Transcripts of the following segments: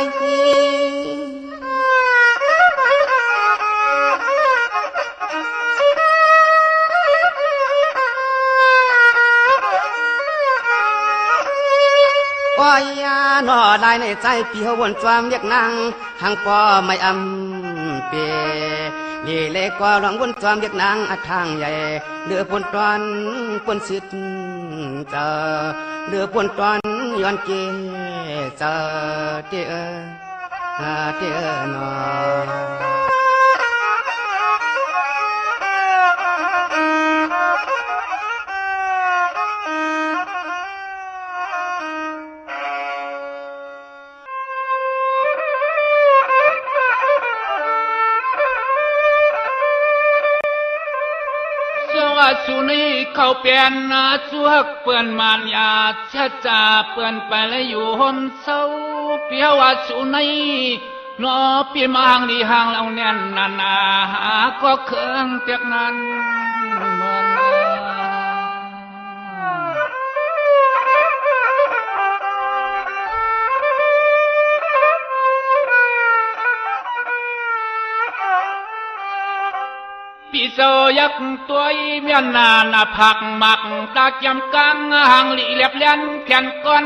ก้อยยาหน่อลายในใจปีหัววนจวมเรียกนางหังปอไม่อำเปลีเล็กก็หลงวนจวมเรียกนางอัดทางใหญ่เดือปนตอนปนสิทธิ์เจอเดือปนตอนย้อนเกเจอเตอเตอหนอสุนีเขาเปลี่ยนสวกเปื่อนมานยาชะจ่าเปื่อนไปแล้วอยู่ห่มเศร้าเปียวสุนีนอปีมางดีห่างเราแน่นนานาหาก็เครื่องเตียกนั้นเหมือนปีโซยักตัวเมียนนาผักหมักตากยำกังหางหลีเล็บเลียนแขนก้อน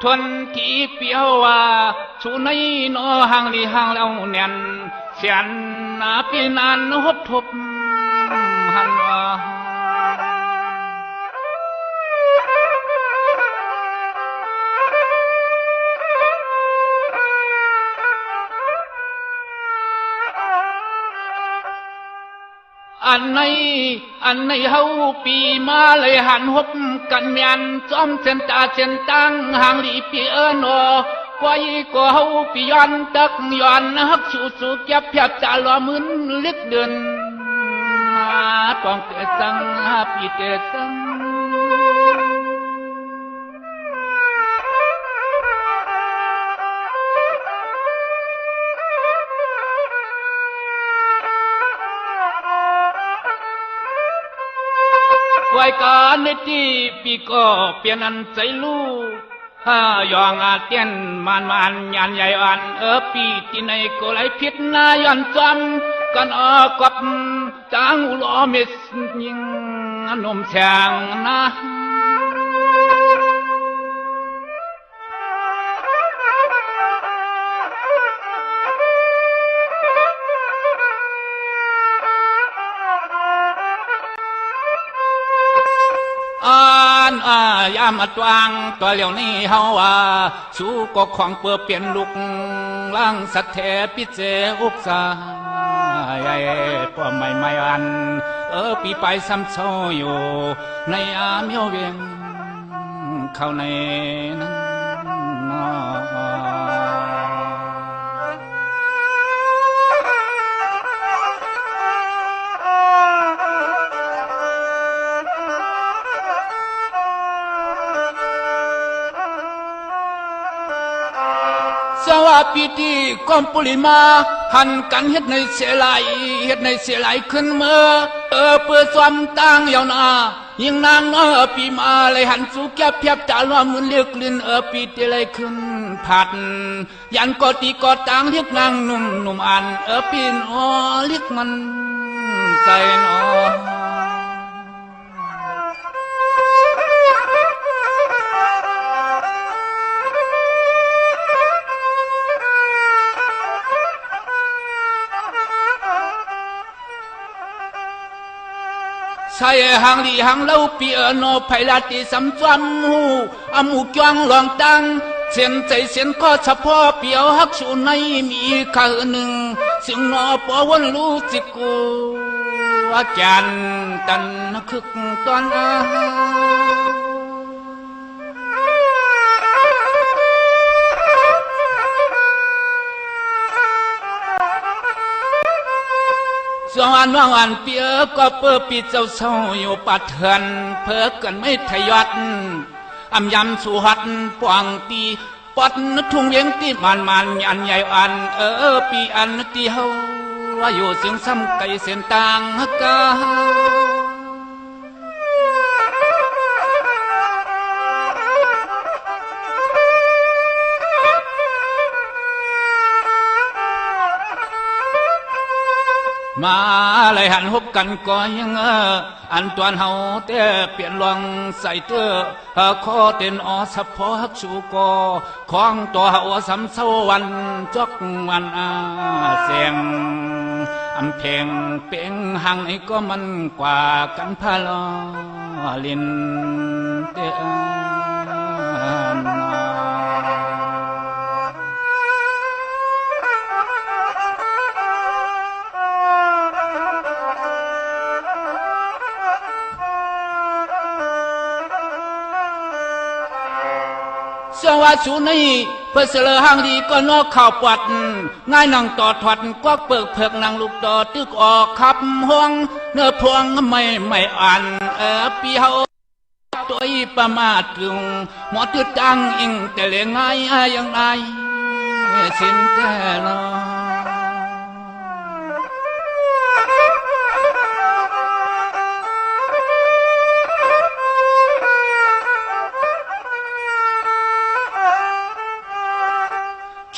ทนที่เปียวว่าชูในโนหางหลีหางเราเนียนเสียนปีนานหบทบหันว่าอันในเฮาปีมาเลยหันหบกันเมียนจอมเส้นตาเส้นตังหางหลีปีนอไว้ก็เฮาปีย้อนตักย้อนฮักชูสุกยับยับจาลอมึนเล็กเดินต้องเตะสังปีเตะสังไว้การในที่ปีก็เปลี่ยนอันใจลูยองอาเตียนมันยันใหญ่อันปีที่ในก็ไหลพิษนายันจำกันกับจางอุลอเมสยิงนมแฉงนะยามอัดวางตัวเหลียวนี้เฮาว่าสู้ก็ของเปื่อเปลี่ยนลุกล่างสัตแทพิเจอุกษาใหญ่ป้อไม่อันปีไปซ้ำโซอยู่ในเมียวเวียงเข้าในนั้นสวัสดีที่กอมปุริมาหันกันเฮ็ดในเสียไหลขึ้นเมื่อเพื่อความตั้งยาวนายิ่งนางปีมาเลยหันสู่แก้เพียบจาลอมุนเลือกลิ้นปีที่เลยขึ้นผัดยันกอตีกอตางเรียกนางหนุ่มอันปีนเรียกมันใจนอใช่หางดีหางเล่าปีโนไพลาติสัมจำหูอามูกวางหลองตังเส้นใจเส้นก็เฉพาะเปียวฮักชูในมีข้าหนึ่งสิ่งนอปอวันรู้จิกูอาจารย์ตันคึกตอนสวันวันเปียก็เปิดปีเจ้าเศร้าอยู่ปัดเถือนเพื่อกันไม่ทยอดอำยำสู่หัดปวงตีปอดทุ่งเวียงตีมันยันใหญ่อันปีอันตีเฮาอยู่เสียงซ้ำไก่เส้นต่างกา มาเลยหันหบกันก็ยังอันตวนเฮาแต่เปลี่ยนลวงใส่เตอขอเต้นอสะพอฮักชูกอของตัวเฮาสำเสาวันจอกวันเสียงอำเพลงเป่งหังไอ้ก็มันกว่ากันพาลอลินเตอสวัสดีเพื่อเสลอหางดีก็นอกข่าวปัดง่ายนังต่อถวัดก็เปิกเพิกนางลูกดอตึกออกขับห่วงเนื้อพวงไม่อ่านปีเฮาตัวอีประมาทลุงหมอตึดจังอิงแต่เลงง่ายอย่างไรสิ้นแต่ลอ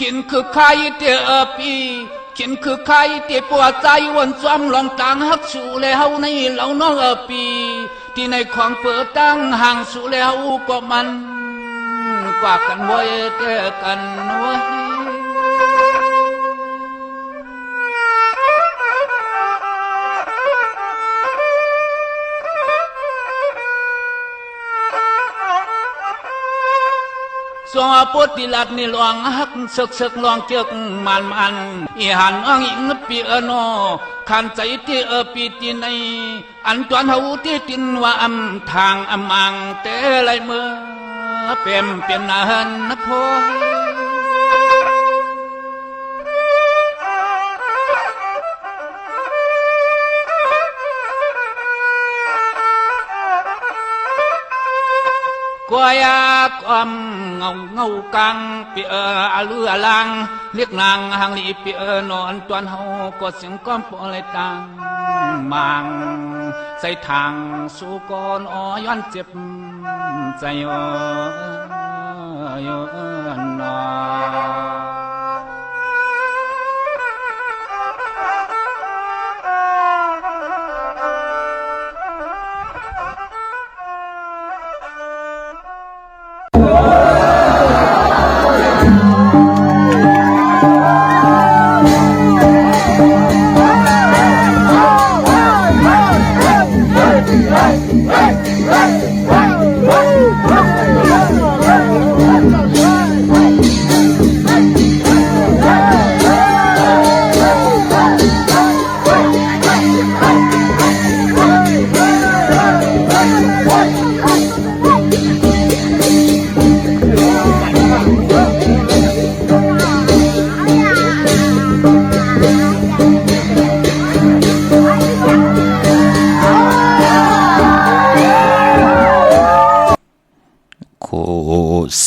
ขินคือใครเตอปีขินคือใครเตปวดใจวันซ้ำลองต่างฮักสู่แล้วในเหล่าน้องปีที่ในของเปิดตั้งห่างสู่แล้วก็มันกว่ากันไว้เตอกันไว้สวปฏิลัดนี่ลองฮักศึกลองเจือกมันอีหันอังอิงปีโนขันใจที่ปีที่ในอันตวนเฮาที่ตินว่าทางมังเตไรเมื่อเป็นนานนะพ่อกวยความเงากังเปีเลือลังเรียกนางหางลีเปีนอนตวนเฮาก็เสียงก้อมปอเลยตังมังใส่ทางสู่ก่อนย้อนเจ็บใจนอ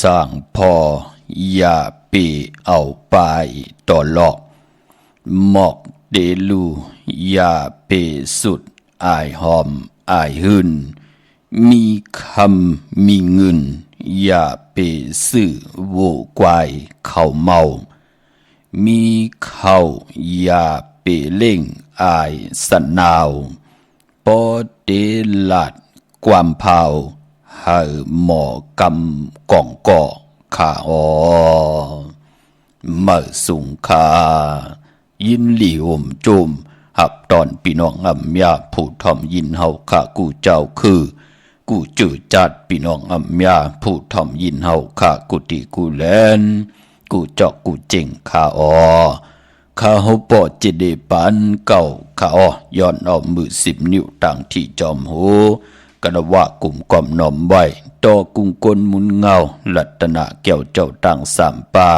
สร้างพออย่าปีเอาไปต่อหลอกหมอกเดลูอย่าเปสุดอายหอมอายหืนมีคำมีเงินอย่าเปซื้อโวควายเข้าเมามีเข้าอย่าเปเล่งอายสนาวปอเดลัดความเผาให้หมอกำก่องก่อขาเมื่อสุงคายินหลีอมจุมหับตอนพี่น้องอำยาผู้ทอมยินเฮาข้ากูเจ้าคือกูจืดจัดพี่น้องอำยาผู้ทอมยินเฮาข้ากูติกูแลนกูเจาะกูเจ๋งข้าข้าเฮาปอจิเดปันเก่าข้าย้อนเอามือ10 นิ้วต่างที่จอมหูกันว่ากลุ่มก่อมหน่อมไว้ต่อกุ้งกลมุนเงาลัตนะแก้วเจ้าต่างสามป่า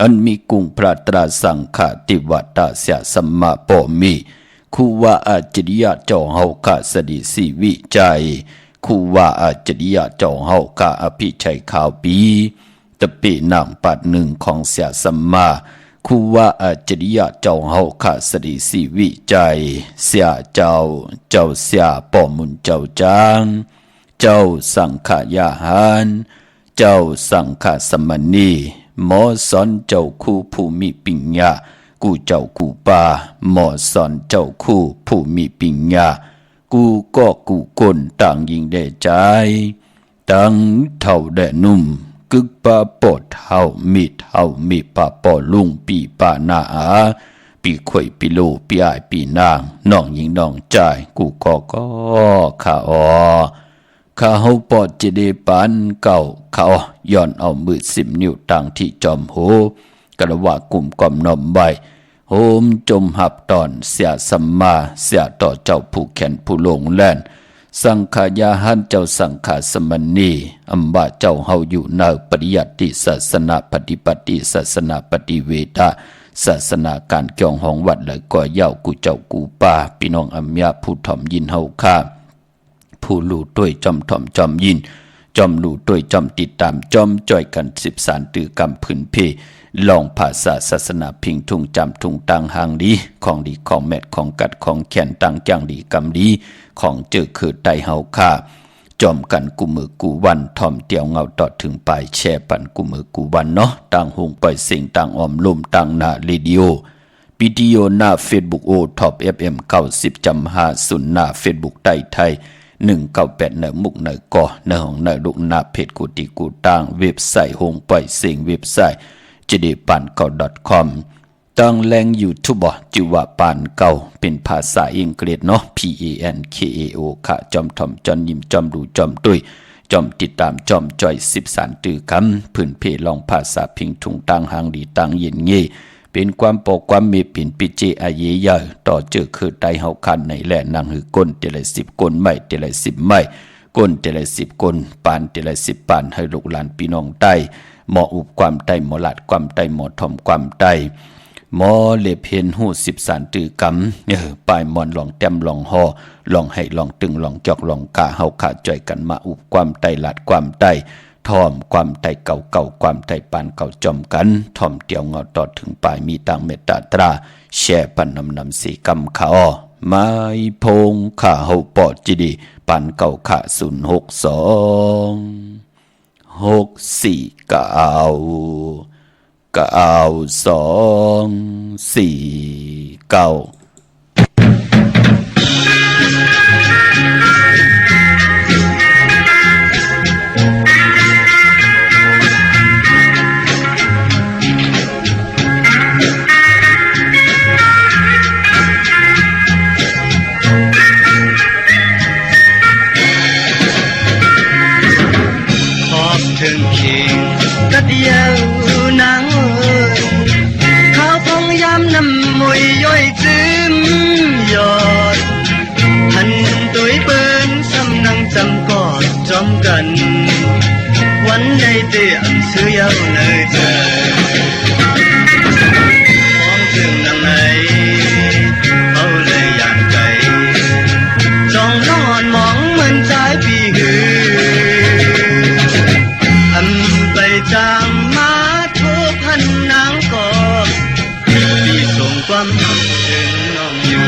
อันมีกุ้งพระตราสังฆติวัตตาเสียสัมมาปมีคูว่าอาจริยะเจ้าเฮาข้าสดิสีวิจัยคูว่าอาจริยะเจ้าเฮาข้าอภิชัยข่าวปีตะปีนางปัดหนึ่งของเสียสัมมาคูว่าอาจริยะเจ้าเฮาข้าสดิสีวิจัยเสียเจ้าเสียป่อมุนเจ้าจางเจ้าสังขยาหารเจ้าสังฆสมณีหมอสอนเจ้าคู่ภูมิปิญญา กูเจ้ากูป่าหมอสอนเจ้าคู่ผู้มีปัญญากูก็กูคนต่างยิงได้ใจตั้งเท่าแด่นุ่มกึกปาปอดเท่ามีปาปอลุงปีปานาอาปีข่อยปีโลปีอายปีนางน้องยิงน้องใจกูก็ข้าข้าเฮาปอดจะได้ปานเก่าเขาย้อนเอามือ10 นิ้วตั้งที่จอมโหกระว่ากลุ่มก่อมนอมใบโหมจมหับตอนเสียสัมมาเสียต่อเจ้าผู้แขนผู้ลงแล่นสังขายาหันเจ้าสังขาสมณีอัมบาเจ้าเฮาอยู่ในปริยัติศาสนาปฏิปฏิศาสนาปฏิเวทาศาสนาการเกี่ยวห้องวัดและก่อเย้ากูเจ้ากูป่าพี่น้องอัมยาผู้ถ่อมยินเฮาข้าผู้ลู่ด้วยจอมถ่อมจอมยินจอมลู่ด้วยจอมติดตามจอมจ่อยกัน13ตือกรรมพื้นเพลองภาษาศาสนาพิงทุงจำทุงตังหางดีของดีของแมดของกัดของแขนตังจังดีกำดีของเจอคือไตเฮาค่าจอมกันกูมือกูวันทอมเตียวเงาตอดถึงปลายแช่ปันกูมือกูวันเนาะต่างหงปล่อยสิ่งต่างออมลมต่างหน้าเรดิโอวิดีโอหน้าเฟซบุ๊กโอท็อป FM 90.50หน้าเฟซบุ๊กไต้ไทย198เนมุกเนกอเนของเนลุกหน้าเพจกูติกูต่างเว็บไซต์หงปล่อยสิ่งเว็บไซต์จะได้ปานเก่า .com ตั้งแรงยูทูบจิว่าปานเก่าเป็นภาษาอังกฤษเนาะ PANKAO ค่ะจอมถ่อมจอนยิ้มจอมดูจอมตุ้ยจอมติดตามจอมจ่อย13ตือคำพื้นเพลองภาษาพิงทุงต่างหางดีต่างเย็นเงี้เป็นความปกความมีปิ่นปิเจอาเยยาต่อเจอคือไตเฮาคันในแหล่นางหือก้นเตละ10ก้นไม่เตละ10ไม่ก้นเตละ10ก้นปานเตละ10ปานให้ลูกหลานพี่น้องใต้หมออุบความใต้หมอหลัดความใต้หมอถ่อมความใต้หมอเล็บเห็นหู13ตือกำปลายมอนลองแต้มลองห่อลองให้ลองตึงลองจอกลองกาเฮาขาจ่อยกันมาอุบความใต้หลัดความใต้ถ่อมความใต้เก่าความใต้ปานเก่าจอมกันถ่อมเตียวเงาตอดถึงปลายมีต่างเมตตาตราแช่ปันนำสีกำขาอ้อไม้พงขาเฮาปอดจีดีปานเก่าขา062 649 9249ก็เดียวนางเขาพงยามน้ำมวยย่อยจืมยอดหันตัวเปิ้นซ้ำนังจำกอดจอมกันวันใดเตียมซื้อยาวเนยเจอมองถึงนางไหนเขาเลยอยากใจจ้องนอนมองเหมือนใจปีหือจางมาทุกพันนางก็ที่ส่งความถึงน้องอยู่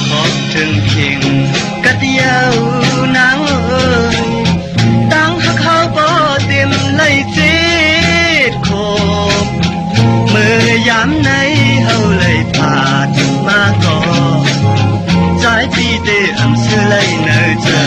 ขอบถึงเคียงกะเดียวนางตั้งหักเขาบ่เต็มไล่จีดโคเมื่อยามไหนเฮาเลยผ่านมาก่อใจพี่เตอำซื้อเลยเนอเจอ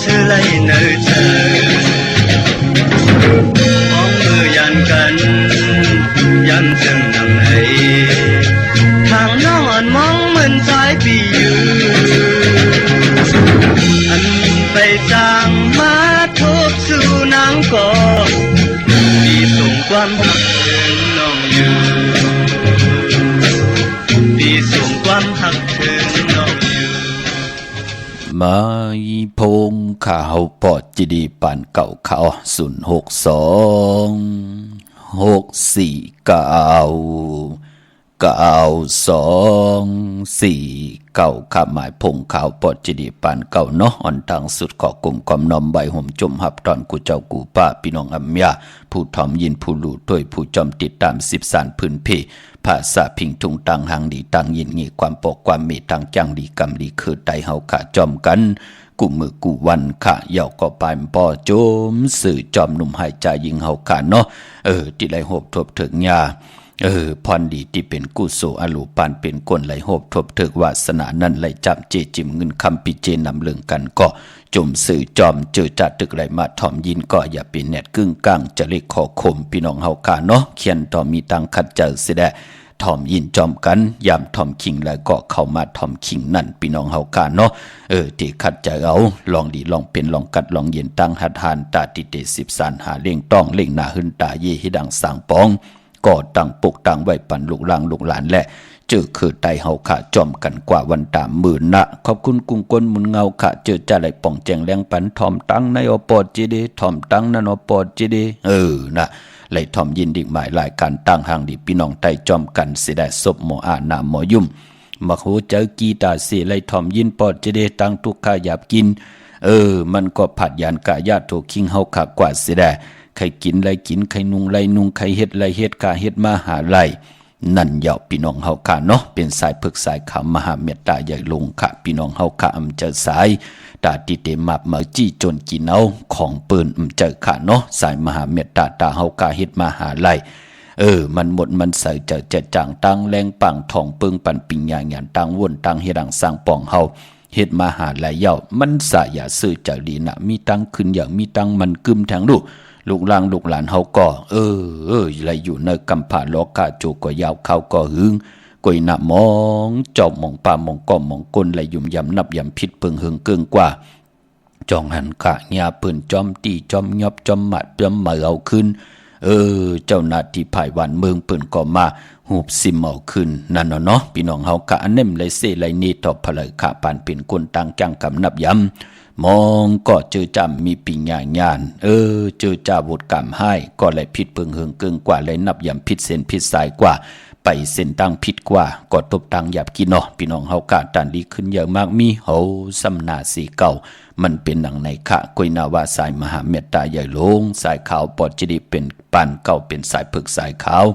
อไลเนอเธอมองมือยันกันยันจึงทางไหนทางน้องอ่อนมองเหมือนสายปีอยู่อันไปจางมาทบสู่นางก่อมีส่งความหักถึงน้องอยู่มีส่งความหักถึงน้องอยู่มาอีพงข่าวปอดจีดีปานเก่าเขา062-649-9249ข้าหมายพงข่าวปอดจีดีปานเก่าเนาะอ่อนทางสุดขอกลุ่มความนอมใบห่มจมหับตอนกูเจ้ากูป้าพี่น้องอัมยาผู้ทอมยินผู้หลู่ด้วยผู้จอมติดตาม10สารพื้นเพภาษาพิงทุงตังหังดีตังยินงีความปกความเมตตังจังดีกำดีคือไตเฮาขาจอมกันกูมือกูวันขาเหยาก็ปานป่อโจมสื่อจอมหนุ่มหายใจยิงเฮาขาเนาะที่ไหลโหบทบถึงยาพรดีที่เป็นกุศลอลูปานเป็นกลไหลโหบทบถึกวาสนานั่นไหลจับเจจิมเงินคำปิเจนำเลืองกันก็จมสื่อจอมเจอจัดตึกไหลมาถ่อมยินก็อย่าเป็นแนดกึ่งกลางจะเล็กขอคมพี่น้องเฮาขาเนาะเขียนต่อมีตังคัดเจอเสียแดทอมยินจอมกันยามทอมคิงแล้วก็เข้ามาทอมคิงนั่นพี่น้องเฮากาเนาะที่คัดจะเอาลองดีลองเป็นลองกัดลองเย็นตั้งหัดหานตาติเต10สานหาเล่งต้องเล่งหน้าหึนตาเยให้ดังสางปองก็ตั้งปกตั้งไว้ปันลูกหลางลูกหลานและเจอคือไตเฮาขาจอมกันกว่าวันตามหมื่นนะขอบคุณกุ้งก้นมุนเงาขาเจอจะไหลป่องแจงแรงปันทอมตั้งในอปอจีดีทอมตั้งนั่นอปอจีดีนะไหลทอมยินดีหมายหลายการตั้งห่างดีพี่น้องไตจอมกันเสียได้ศพหมออาหนาหมอยุ่มมาโหเจอกีตาเสียไหลทอมยินปอดจะได้ตั้งทุกข้าหยาบกินมันก็ผัดยานกะญาติโถคิงเฮาขากว่าเสียได้ใครกินไรกินใครนุงไรนุงใครเฮ็ดไรเฮ็ดกาเฮ็ดมาหาไรนั่นเหยาพี่น้องเฮาขาเนาะเป็นสายพึกสายขามหาเมตตาใหญ่ลงค่ะพี่น้องเฮาขาอำเจอสายตาติเตมับมาจี้จนกินเอาของปืนเจอขาเนาะสายมหาเมตตาตาเฮากาเฮ็ดมาหาไรมันหมดมันใส่เจอจะจางตังแรงปังทองปึงปันปิงอย่างหยันตังวนตังเฮ็ดดังสร้างปองเฮาเฮ็ดมาหาไรเหยามันสายอย่าซื้อเจอดีนะมีตังขึ้นอย่างมีตังมันกึมแทงลูกหลางลูกหลานเฮาก็ไรอยู่ในกำผาโลกาจูก็ยาวเขาก็หึงกวยหน้ามองจอบมองป่ามองก้อมมองก้นไหลยุ่มยำนับยำพิษเปิงหึงเกิงกว่าจองหันกะญาปืนจอมตีจอมยอบจอมหมัดจอมมาเอาขึ้นเจ้าหน้าที่ภายวันเมืองปืนก็มาหูบซิมเอาขึ้นนั่นเนาะพี่น้องเฮากะอันเนมไหลเสไหลนี่ตอบพลายขาปานเป็นคนต่างจังกำนับยำมองก็เจอจำมีปิงญานเจอจ่าบทกรรมให้ก็ไหลพิษเปิงหึงเกิงกว่าไหลนับยำพิษเส้นพิษสายกว่าไปเส้นตั้งผิดกว่าก็ตบตังหยาบกินเนาะพี่น้องเฮากาตันดีขึ้นเยอะมากมีเฮาสำนาสีเก่ามันเป็นหนังในขะกุยนาวาสายมหาเมตตาใหญ่ลงสายขาวปอดจิดีเป็นปานเก่าเป็นสายผึกสายขาว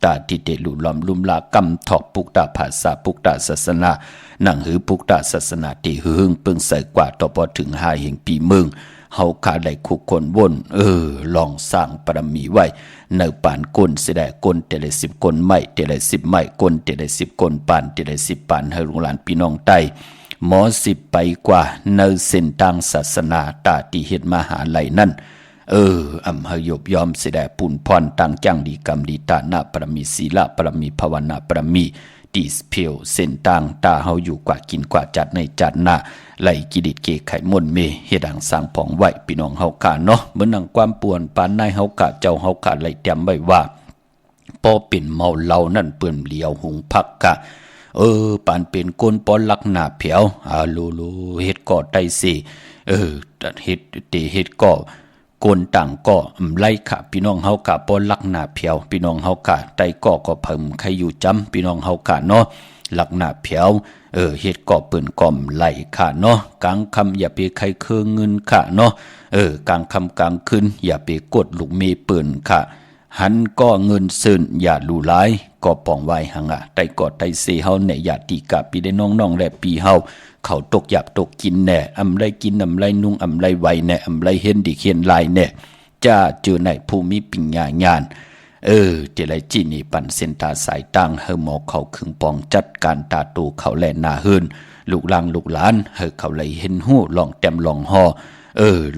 ตาติเตลุลอมลุมลากำถอกปุกตาภาษาปุกตาศาสนาหนังหือปุกตาศาสนาที่หึงเปิงใส่กว่าต่อพอถึง5แห่งปีเมืองเฮาขาได้คุกคนวนลองสร้างปรมีไว้ในปานก้นเสียได้ก้นแต่ละ10ก้นไม้แต่ละ10ไม้ก้นแต่ละ10ก้นปานแต่ละ10ปานให้ลูกหลานพี่น้องใต้หมอ10ไปกว่าในเส้นทางศาสนาตาที่เฮ็ดมหาลัยนั่นอำหยบยอมเสียได้ปุ่นพรตั้งจังดีกรรมดีตานาปรมีศีลปรมีภาวนาปรมีดิสเพียวเส้นทางตาเฮาอยู่กว่ากินกว่าจัดในจัดหน้าไหลกิดิดเกไขมนเมเฮ็ดดังสร้างผองไว้พี่น้องเฮากะเนาะเหมือนนังความป่วนปานนายเฮากะเจ้าเฮากะไหลเตรียมไว้ว่าปอเป็นเมาเหล้านั่นเปื้อนเหลียวหุงพักกะปานเป็นก้นปอลักหน้าเผียวโลเฮ็ดก่อไตสิเฮ็ดก่อโกนต่างก็ไล่ค่ะพี่น้องเฮากะปอลักหน้าเผียวพี่น้องเฮากะไตก็เพิ่มใครอยู่จำพี่น้องเฮากะเนาะลักหน้าเผียวเฮ็ดก็เปิ้นก่อมไหลค่ะเนาะกลางค่ำอย่าไปใครเครื่องเงินค่ะเนาะกลางค่ำกลางคืนอย่าไปกดลูกเมเปิ้นค่ะหันก็เงินซื่นอย่าลู่หลายก็ป้องไว้หังไตก็ไตเสเฮาเนี่ยอย่าตีกะปีได้น้องๆและปีเฮาเขาตกหยับตกกินแน่อำไรกินอำไรนุ่งอำไรไวแน่อำไรเห็นดิเขียนลายแน่จ้าเจอในภูมิปิญญาญาณเจไรจีนี่ปั่นเส้นตาสายตั้งเฮาหมอเขาขึงปองจัดการตาตูเขาแลนาเฮินลูกหลางลูกหลานเฮาเขาไหลเห็นหู้ลองแต้มลองห่อ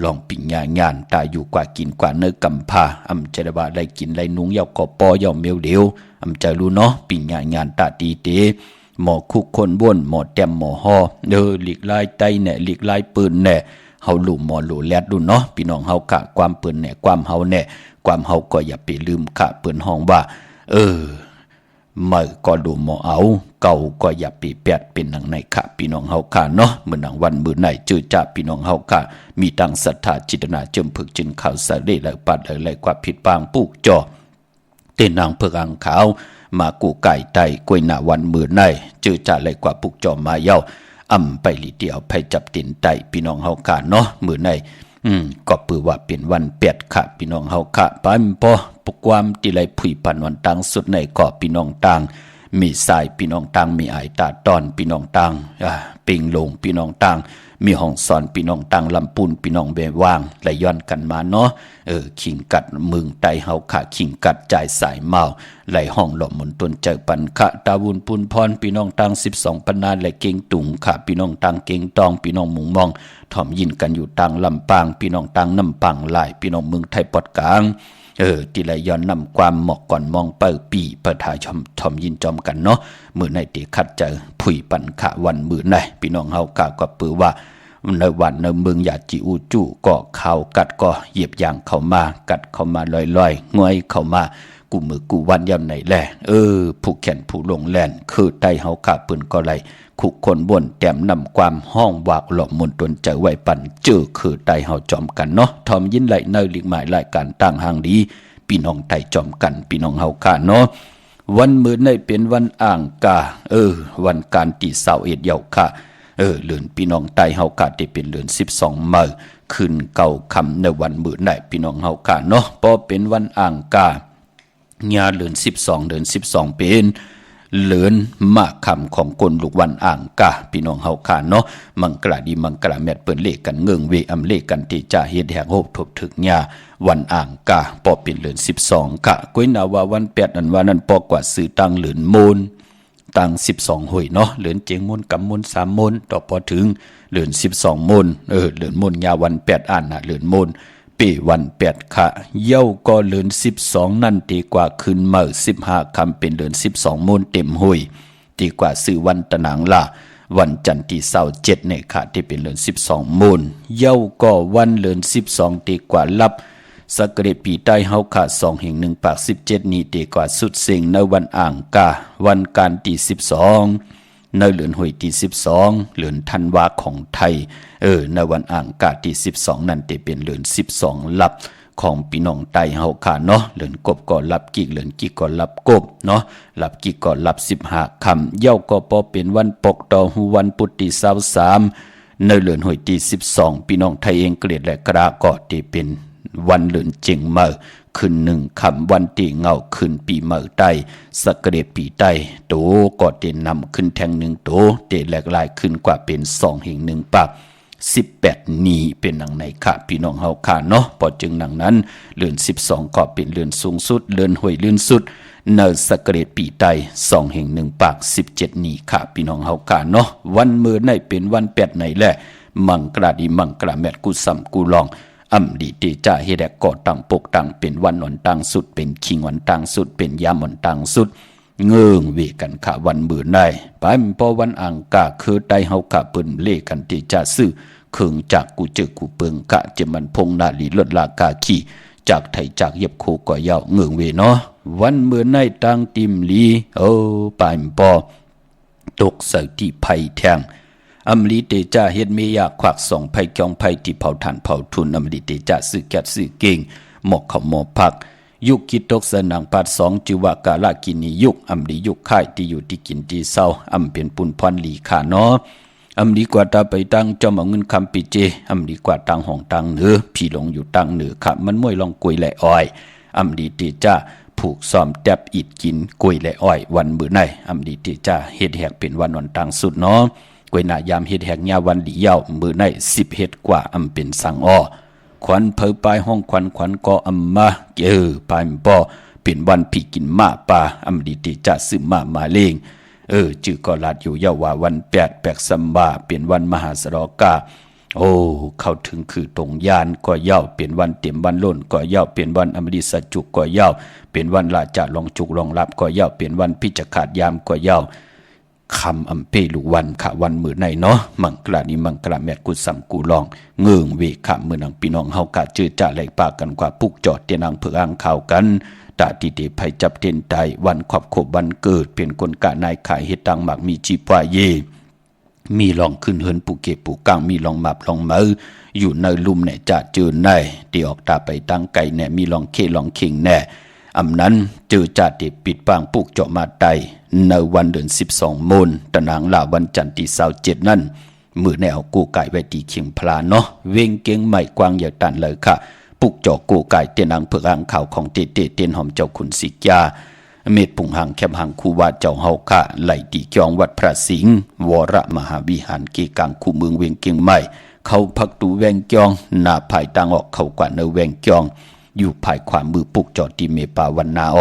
ลองปิ่งงานตายอยู่กว่ากินกว่าเนื้อกำพาอำจะได้ว่าได้กินได้นุงเยาก็ปอยาเมียวเดียวอำจะรู้เนาะปิ่งงานตาตีเตหมอคุกคนบ้วนหมอแต้มหมอฮอหลีกลายไตแหน่หลีกลายปืนแหน่เฮาหลุมหมอหลูแลดดูเนาะพี่น้องเฮากะความปืนแหน่ความเฮาแหน่ความเฮาก็อย่าไปลืมค่ะปืนห้องว่าเมื่อก็ดูหมอเอาเก่าก็อย่าปีแปดเป็นหนังในค่ะพี่น้องเฮาค่ะเนาะเมื่อหนังวันมื้อไหนจื้อจ้าพี่น้องเฮาค่ะมีตังศรัทธาจิตนาเจิมฝึกจึงข่าวสารได้และปัดและกว่าผิดบางปลูกจ่อเต้นนางเพิกอังขาวมากูไก่ไตกวยหน้าวันมื้อไหนจื้อจ้าและกว่าปลูกจ่อมาเย้าไปลีเดียวไปจับตินไตพี่น้องเฮาค่ะเนาะมื้อไหนก็ปือว่าเป็นวันเป็ดค่ะพี่น้องเฮาค่ะปานพอปกความที่ไรผุยปันวันตังสุดในเกาะพี่น้องตังมีสายพี่น้องตังมีไอตาตอนพี่น้องตังปิงลงพี่น้องตังมีห้องสอนพี่น้องตังลำปูนพี่น้องเบว่างไหลย้อนกันมาเนาะขิงกัดมึงไตเฮาค่ะขิงกัดจ่ายสายเมาไหลห้องหล่อมนตนเจอปันคะตาวุนปุนพรพี่น้องตัง12ปันนาไหลเก่งตุงค่ะพี่น้องตังเก่งตองพี่น้องมุงมองถ่อมยินกันอยู่ตังลำปางพี่น้องตังน้ำปังหลายพี่น้องเมืองไทยปอดกลางที่ไหลย้อนนำความหมอกก่อนมองเปิดปีเปิดถ่ายถ่อมยินจอมกันเนาะมือในตีคัดเจอผุยปันคะวันมือในพี่น้องเฮากะก็ปือว่าในวันในเมืองอยาจิอูจูก็ข่าวกัดก็เหยียบยางเข้ามากัดเข้ามาลอยๆง่อยเข้ามากูมือกูวันยามไหนแหละผู้แขนผู้ลงแลนคือไตเฮาขาปืนก็ไหลขุกคนบนแต้มนำความห้องวากหลอกมนตนเจอไว้ปันเจอคือไตเฮาจอมกันเนาะทอมยินไหลในลิกหมายรายการตั้งห่างดีพี่น้องไตจอมกันพี่น้องเฮาขาเนาะวันมื้อในเป็นวันอ่างกาวันการตีเสาเอ็ดเยาค่ะเลือนพี่น้องไตเฮากะได้เป็นเลือน12มื้อคืนเก่าค่ำในวันมื้อไหนพี่น้องเฮากะเนาะพอเป็นวันอ่างกาญาเลือน12เดือน12เป็นเลือนมาค่ำของคนลูกวันอ่างกาพี่น้องเฮากะเนาะมังกราดีมังกราแมดเปิ้นเลขกันเงิงเวอำเลขกันที่จะเฮ็ดแหกโหบทบถึกญาวันอ่างกาพอเป็นเลือน12กะก้อยนาว่าวัน8นั้นว่านั้นปอกว่าซื้อตังเลือนมูลตัง12หวยเนาะเหลือนเจงมนกำมน3มนต่อพอถึงเหลือน12มนเหลือนมนยาวัน8อ่านน่ะเหลือนมนปีวัน8ค่ะเย้าก็เหลือน12นั่นตีกว่าคืนมื้อ15ค่ำเป็นเหลือน12มนเต็มหวยตีกว่าซื้อวันตะหนังล่ะวันจันทร์ที่27เนี่ยค่ะที่เป็นเหลือน12มนเย้าก็วันเหลือน12ตีกว่ารับสักเรปีใต้เฮาขา2แห่ง1ปาก17นี้ดีกว่าสุดเสียงในวันอ่างกาวันการที่12ในเดือนหวยที่12เดือนธันวาของไทยในวันอ่างกาที่12นั่นจะเป็นเดือน12ลับของพี่น้องไตเฮาขาเนาะเดือนกบก็รับกิกเดือนกิกก็รับกบเนาะรับกิกก็รับ15ค่ำเย้าก็พอเป็นวันปกต่อหูวันพุธที่23ในเดือนหวยที่12พี่น้องไทยเองเกลียดและกระก็จะเป็นวันเลือนเจียงเมื่อคืน1ค่ำวันตีเงาคืนปีเมื่อใต้สักเรปีใต้โตก็เตนำขึ้นแทง1โตเตแหลกลายขึ้นกว่าเป็น2แห่ง1ปาก18นี้เป็นหนังในค่ะพี่น้องเฮาค่ะเนาะพอจึงหนังนั้นเลือน12ก็เป็นเลือนสูงสุดเลือนห้วยเลือนสุดในสักเรปีใต้2แห่ง1ปาก17นี้ค่ะพี่น้องเฮาค่ะเนาะวันมื้อในเป็นวัน8ไหนแหละมังกราดีมังกราแมดกูซ้ำกูลองดีตีจ่าเฮดก่อตังปกตังเป็นวันหนตังสุดเป็นคิงวันตังสุดเป็นยามหนตังสุดเงื่งเวกันค่ะวันมื้อได้ไปพอวันอ่างกาคือไตเฮากะเปิ้นเลกันตีจ่าซื้อเคิงจากกูเจอกูเปิงกะจะมันพงนาลีลดลากาขี้จากไทยจากเย็บโคก่อยาวเงื่งเวเนาะวันมื้อในตังติมลีไปพอตกใส่ที่ไผแทงอำลีเตจ่าเฮ็ดเมียาควักส่องไผจองไผที่เผาถ่านเผาทุนอำลีเตจ่าซื้อแก๊สซื้อเก่งหมอกข้าวหมอผักยุคคิดตกสนังปาด2จิวากาลกินียุคอำลียุคค่ายที่อยู่ที่กินที่เศร้าอำเป็นปุนพรลีขาเนาะอำลีกว่าตาไปตั้งจอมเอาเงินคำปิเจอำลีกว่าตั้งห้องตั้งเหนือพี่หลงอยู่ตั้งเหนือค่ะมันมวยลองกวยและอ้อยอำลีเตจ่าผูกซ้อมแตบอิดกินกวยและอ้อยวันมื้อในอำลีเตจ่าเฮ็ดแหกเป็นวันวันตั้งสุดเนาะกวยหน้ายามเฮ็ดแหกยาวันหลียาวมื้อใน10เฮ็ดกว่าอำเป็นสังอ้อขวัญเผยปลายห้องขวัญก็อำมาปลายบ่เป็นวันพี่กินมาป่าอำดีติจะซื้อมาเลงจื้อก็ลาดอยู่ยาวว่าวัน8แปกสัมบาเป็นวันมหาสรกา โอ้เข้าถึงคือตรงยานก็เย้าเปลี่ยนวันเต็มวันล้นก็เย้าเปลี่ยนวันอมฤตสัจจุก็เย้าเปลี่ยนวันลาจะลองจุกลองรับก็เย้าเปลี่ยนวันพิจขาดยามก็เย้าคำอำเปลูกวันขะวันมือในเนาะมังกลานี้มังกลาแมดกุสัมกูลองเงื่งเวขะมือนังพี่น้องเฮากะจื้อจ่าไหลปากกันกว่าปุกจอดเตียนังเผืออ่างข่าวกันตาติเดภัยจับเต็นไตวันขอบขบวันเกิดเปลี่ยนคนกะนายขายเฮ็ดตังหมักมีจีปวาเยมีลองขึ้นเฮินปูเก็บปูกังมีลองหมับลองเมืออยู่ในลุมเนี่ยจะเจอในเดี๋ยวออกตาไปตั้งไก่เนี่ยมีลองเคลองเข่งแน่อำนั้นเจอจ่าเดปิดปางปุกเจาะมาไตในวันเดือน12 มูลตะนางลาวันจันทร์ที่27นั่นมือแนวกูไก่ไว้ตีเขียงพลาเนาะเวงเก่งใหม่กวางอย่าตันเลยค่ะปุกเจาะกูไก่เตียนางเผือกอ่างข่าวของเตเตเตียนหอมเจ้าขุนศิษยาเมตปุ่งหังแคมหังคูวาเจ้าเฮาค่ะไหลตีจองวัดพระสิงห์วรมหาวิหารเกกังคูเมืองเวงเก่งใหม่เขาพักตูแวงจองหน้าภายต่างออกเขากว่าเนแวงจองอยู่ภายขวามือปุกเจาะตีเมปาวันนาอ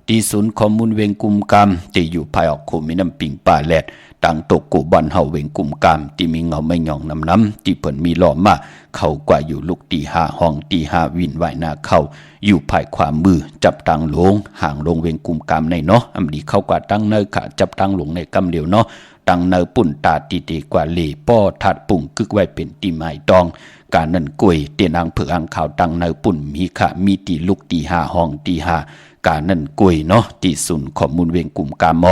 ที่ศูนย์ข้อมูลเวงกุมกามที่อยู่ภายออกโคมิน้ำปิงป่าแลดต่างตกกูบันเฮาเวงกุมกามที่มีเงาไม่หย่องน้ำที่เปิ่นมีหล่อมาเขากว่าอยู่ลูกตีห้าห้องตีห้าวินไหวนาเขาอยู่ภายขวามือจับตังหลงห่างลงเวงกุมกามในเนาะอำดีเข้ากว่าตั้งเนยขาจับตังหลงในกำเหลียวเนาะตังเนยปุ่นตาตีตีกว่าเหล่ป้อทัดปุ่งกึกไว้เป็นตีไม้ตองการนั่นกวยเตียนอังเผืออังข่าวตังเนยปุ่นมีขะมีตีลูกตีห้าห้องตีห้าการนั่นกวยเนาะที่ศูนย์ข้อมูลเวงกุมกาม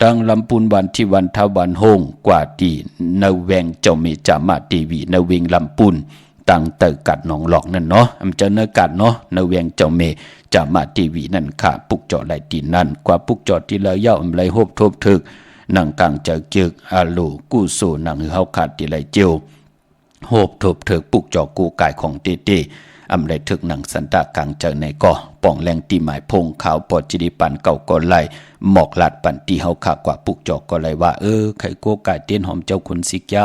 ดังลำปูนวันที่วันทวันโฮงกว่าที่นแวงเจ้าเมจามาตีวีนเวงลำปูนตั้งเตอกัดหนองหลอกนั่นเนาะอำเจอเนกัดเนาะนแวงเจ้าเมจามาตีวีนั่นค่ะปุกจอไหลตีนั่นกว่าปุกจอที่เลยเย้าอำไหลโฮบทบถึกนังกลางเจอเจือกอาลูกู้โซนังเฮาขาดที่ไหลเจียวโฮบทบถึกปุกจอกูกายของเตเตอำไรถึกหนังสันตากลางเจอในก่อป่องแรงตีหมายพงขาวปอจิริปันเก่าก่อไหลหมอกหลัดปันตีเฮาขากว่าปุกจอกก็เลยว่าไข่โกกายเตียนหอมเจ้าคุณสิกยา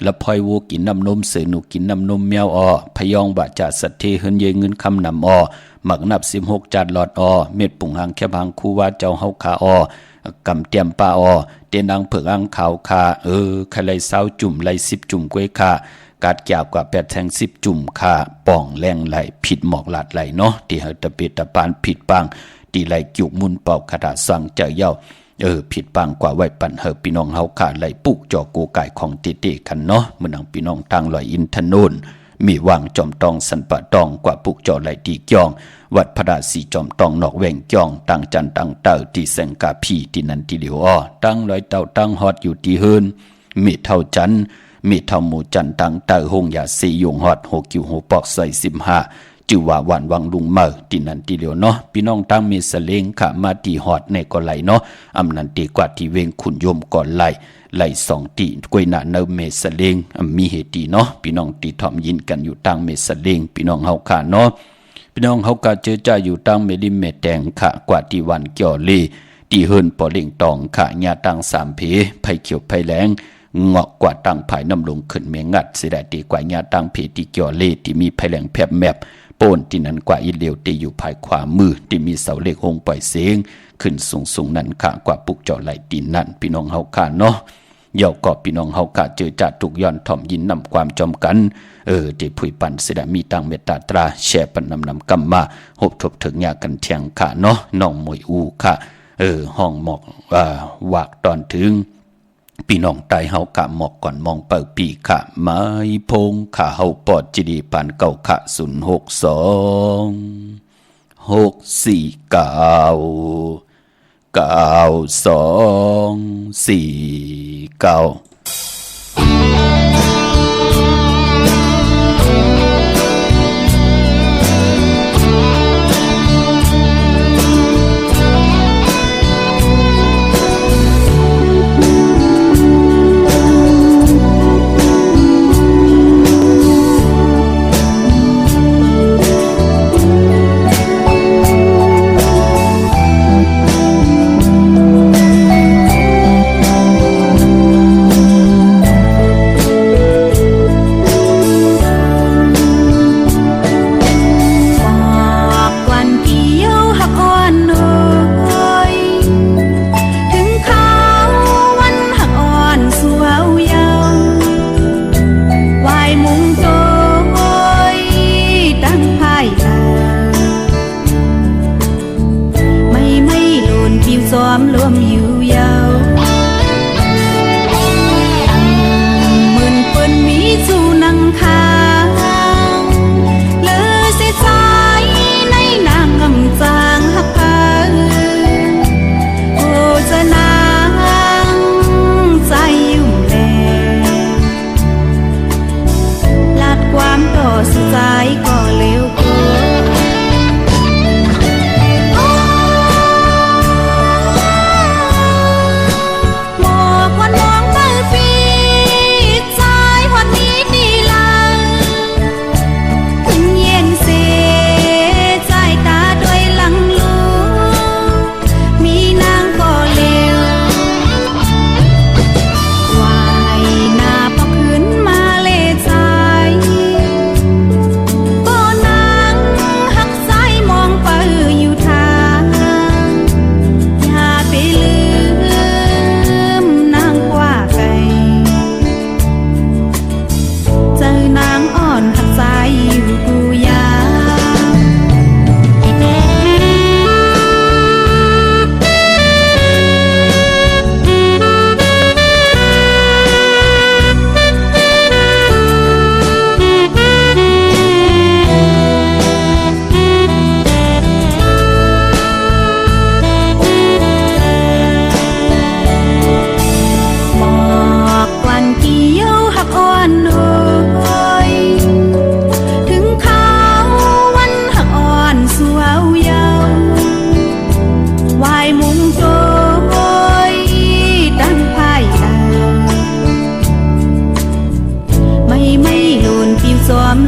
แล้วพลอยวัวกินน้ำนมเสือหนูกินน้ำนมแมวพยองบาจาสัตเทเฮินเยเงินคำนำหมักนับ16 จานหลอดเม็ดปุ่งหางแคบหางคูว่าเจ้าเฮาขากำเตียมปลาเตียนอังเผือกอังขาวคาใครเลย20 จุ่มเลย10 จุ่มกล้วยคากาดแก้วกว่า8 แทง 10 จุ่มคาป่องแรงไหลผิดหมอกหลัดไหลเนาะที่เฮาตะเปตะปานผิดปังตีไหลจุกมุนเป่าคาถาสั่งเจ้าเย้าผิดปังกว่าไว้ปั่นพี่น้องเฮาขาไหลปุกจอกูกายของเตๆกันเนาะมื้อนังพี่น้องทางลอยอินทนนมีวางจอมตองสันปะตองกว่าปุกจอไหลตีจองวัดพระดาสีจอมตองนอกแวงจองตั้งจันตั้งเต้าที่แสงกาพีที่นันที่เหลียวตั้งลอยเต้าตั้งฮอดอยู่ที่เฮินมีเท่าจันมีเท่าหมู่จันตั้งเต้าหงยาสียงฮอด6 กิ้ว6 ปอกใส่15จือว่าวันวังลุงเมอที่นันที่เหลียวเนาะพี่น้องตั้งมีสเลงขามาตีฮอดในก็ไหลเนาะอำนันตีกว่าที่เวงขุนยมก่อนไหล2 ตีกวยหน้าเนเมสเลงมีเหตุเนาะพี่น้องตีถ่อมยินกันอยู่ตั้งเมสเลงพี่น้องเฮาขาเนาะพี่น้องเฮากะเจอจ่าอยู่ตั้งเมลิมเมแดงค่ะกว่าที่วันเกี่ยวลีที่เฮินปอเล่งตองค่ะญาตั้ง3 เพไผเขียวไผแหลงงอกกว่าตั้งภายน้ำลงขึ้นเมงัดสิได้ตีกว่าญาตั้งเพที่เกี่ยวลีที่มีไผแหลงแผบแมบโป้นที่นั้นกว่าอีเหลียวตีอยู่ภายขวามือที่มีเสาเหล็กหงปล่อยเสียงขึ้นสูงนั่นค่ะกว่าปุกเจาะไหลตีนนั่นพี่น้องเฮาค่ะเนาะเย่าก็พี่น้องเฮากะเจอจัดทุกย้อนถ่อมยินนำความจอมกันที่ผุยปันสิได้มีตังเมตตาตราแช่ปันนำกำมาหบทบถึงยากันเทียงค่ะเนาะน้องมวยอูค่ะห้องหมอกวากตอนถึงพี่น้องไตเฮากะหมอกก่อนมองเปิดปีค่ะไม้พงค่ะเฮาปอดจิดีปันเก่าค่ะ062499249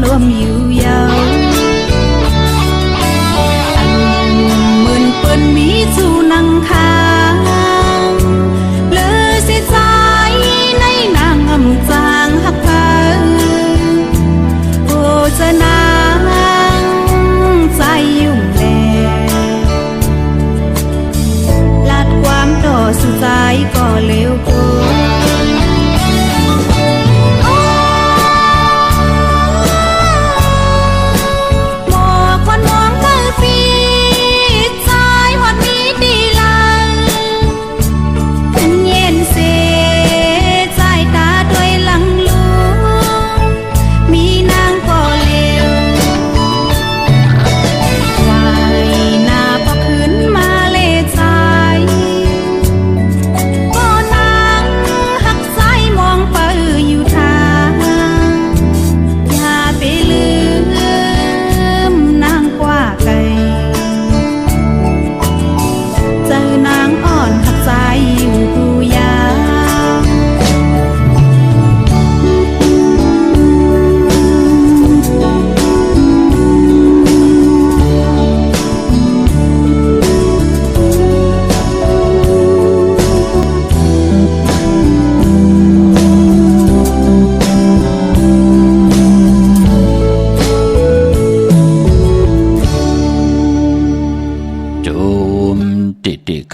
รวมอยู่ยาวอันหมื่นเปิ้นมีสู่นังคางเลยสิใจในนางอำจางหักพาโอ้จะนางใจยุ่งแลลาดความต่อสู่ใจก็เร็วโก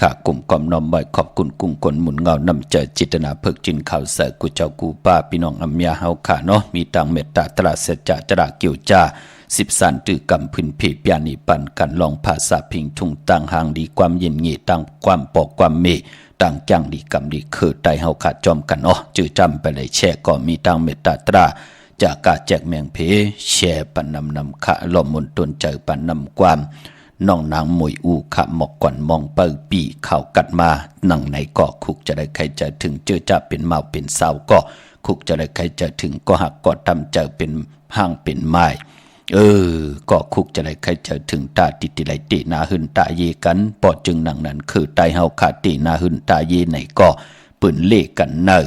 ค่ะกลุ่มกอมน้อมไว้ขอบคุณกุ้งกลหมุนเงานำใจจิตนาเพิกจินข่าวใส่กูเจ้ากูป้าพี่น้องอำยาเฮาค่ะเนาะมีตังเมตตาตราเสจจระเกี่ยวจ้า10สันตือกำพื้นเพปยานิปันกันลองภาษาพิงทุงต่างห่างดีความเย็นเงี่ต่างความปอกความเมต่างจังดีกำดีคือไตเฮาขาดจอมกันจื้อจำไปเลยแช่ก็มีตังเมตตาตราจากกาแจกแมงเพแช่ปันนำขะลมมนตนเจอปันนำความน้องนางมวยอูขะหมอกก่อนมองเปิดปีเข่ากัดมานั่งในเกาะคุกจะได้ใครจะถึงเจอจะเป็นเมาเป็นสาวก็คุกจะได้ใครจะถึงก็หักก็ทำเจอเป็นห้างเป็นไม้ก็คุกจะได้ใครจะถึงตาติติไหลตีนาหึนตาเยกันปอจึงนั่งนั้นคือไตเฮาขาตีนาหึนตาเยไหนก็ปืนเล่กันเนอ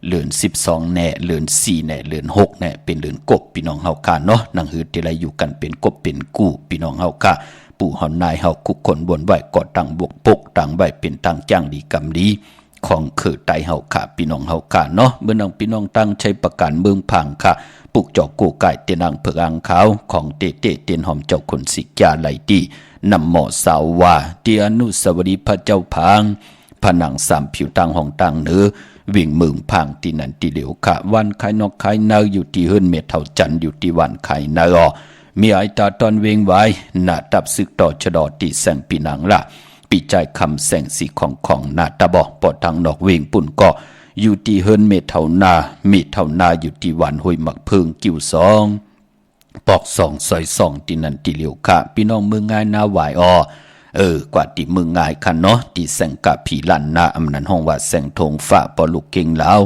เลือน12แน่เลือน4แน่เลือน6แน่เป็นเลือนกบพี่น้องเฮาค่ะเนาะนั่งหือติไหลอยู่กันเป็นกบเป็นกู้พี่น้องเฮาค่ะปู่เฮานายเฮาคุกคนบนไหวกอดตังบวกปกตังไหวเป็นตังจ้างดีกำดีของคือไตเฮาค่ะพี่น้องเฮาค่ะเนาะเมื่อน้องพี่น้องตั้งใช้ประกันเมืองพังค่ะปุกจอกโกไก่เตียนางเผือกอังขาวของเตเตียนหอมเจ้าคนสิกาไหลดีนำหมอสาวว่าเตียนุสวรีพระเจ้าพังผนังสามผิวตังห้องตังเนื้อวิ่งมึงพังที่นั่นที่เหลียวค่ะวันไข่นอกไข่เนยอยู่ที่เฮือนเมทเท่าจันอยู่ที่วันไข่เนยมีไอตาตอนเวงไว้หน้าตับซึกต่อชะดอตีแสงปีนังละปีใจคำแสงสีของหน้าตาบอกปอดทางนอกเวงปุ่นก็อยู่ที่เฮิรนเมเท่านาอยู่ที่วันห้วยหมักเพิงกิ้วสองปอกสองซอยสองที่นั่นที่เหลียวค่ะพี่น้องเมืองง่ายนาหวายกว่าที่เมืองง่ายค่ะเนาะที่แสงกะผีลันนาอำนันห้องว่าแสงทงฝ่าปอลูกเก่งแล้ว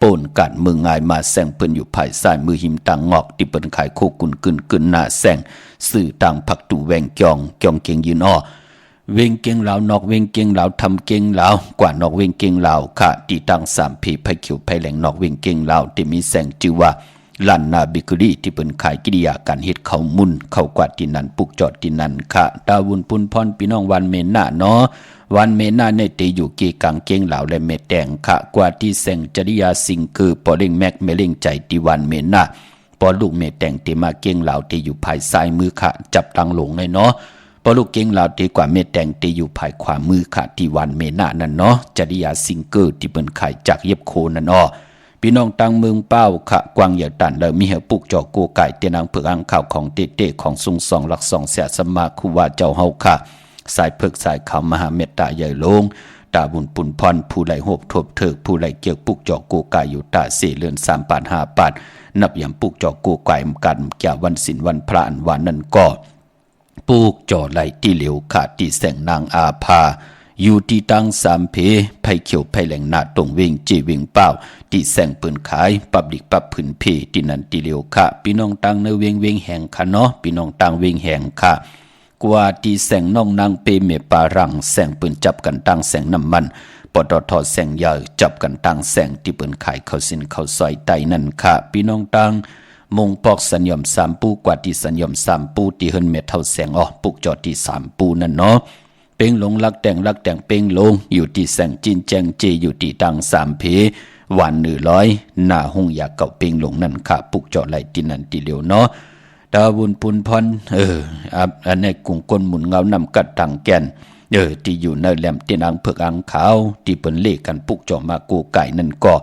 ป่นกันเมืองง่ายมาแสงเปิ้นอยู่ภายซ้ายมือหิมต่างงอกที่เปิ้นขายโคกุนกึนหน้าแสงสื่อต่างผักตู่แวงเก่งเก่งยืนเวงเก่งเหลานอกเวงเก่งเหลาทำเก่งเหลากว่านอกเวงเก่งเหลาค่ะที่ตั้ง3ผีไผเขียวไผแหลงนอกเวงเก่งเหลาที่มีแสงชื่อว่าลันนาบิกรีที่เปิ้นขายกิริยาการเฮ็ดเข้ามุนเข้ากวาดที่นั่นปุกจอดที่นั่นค่ะดาวุนปุนพรพี่น้องวันเมน่าเนาะวันเมน่าในเตอยู่กีกังเก่งเหลาและเมแดงค่ะกว่าที่แสงจริยาสิงคือปอเล่งแม็กเมเล่งใจที่วันเมน่าปอลูกเมแดงที่มาเก่งเหลาที่อยู่ภายซ้ายมือค่ะจับตังหลงเลยเนาะปอลูกเก่งเหลาที่กว่าเมแดงที่อยู่ภายขวามือค่ะที่วันเมน่านั่นเนาะจริยาสิงเกอร์ที่เปิ้นขายจากเย็บโคนั่นพี่น้องตังเมืองเป้าขะกวางเหยียดตันแล้วมีเหปุกจอกโกไก่เตียนางเผือกอังข่าวของเต้ของซุงสองหลักสองเสียสมาคุว่าเจ้าเฮาค่ะสายเผือกสายขาวมหาเมตตาใหญ่ลงตาบุญปุนพรผู้ไหลโหบทบเถิกผู้ไหลเกี่ยวปุกจอกโกไก่อยู่ตาเสเลือน3 ปาด5 ปาดนับอย่างปุกจอกโกไก่กันแก่วันศีลวันพระอันวานนั้นก็ปุกจอไหลที่เหลียวขาดที่แสงนางอาภาอยู่ที่ตั้ง3 เพไผเขียวไผแหลงหน้าตรงเวงจีเวงเป้าที่แสงปืนขายปับดิกปับผืนเพที่นั่นที่เหลียวค่ะพี่น้องตังในเวงแห่งค่ะเนาะพี่น้องตังเวงแห่งค่ะกว่าที่แสงน้องนางเปเมปารังแสงปืนจับกันตั้งแสงน้ำมันปตทแสงใหญ่จับกันตั้งแสงที่ปืนขายเขาสินเขาซอยไตนั่นค่ะพี่น้องตัง มงปอกสัญญอม3ปูกว่าที่สัญญอม3ปูที่เฮินเม็ดเท่าแสงปุกจอดที่3ปูนั่นเนาะเป้งลงลักแต่งเป้งลงอยู่ที่แสงจินแจงเจอยู่ที่ตัง3เพหวาน100หน้าหงอยากเก่าเป้งลงนั่นค่ะปุกจอดไหลที่นั่นที่เหลียวเนาะดาวุนปุนพรอันนี้กุ้งก้นหมุนเงานำกัดตังแก่นที่อยู่ในแหลมเตียนอังเผือกอังขาวที่เปิ้นเลขกันปุกจอมากูไก่นั่นก็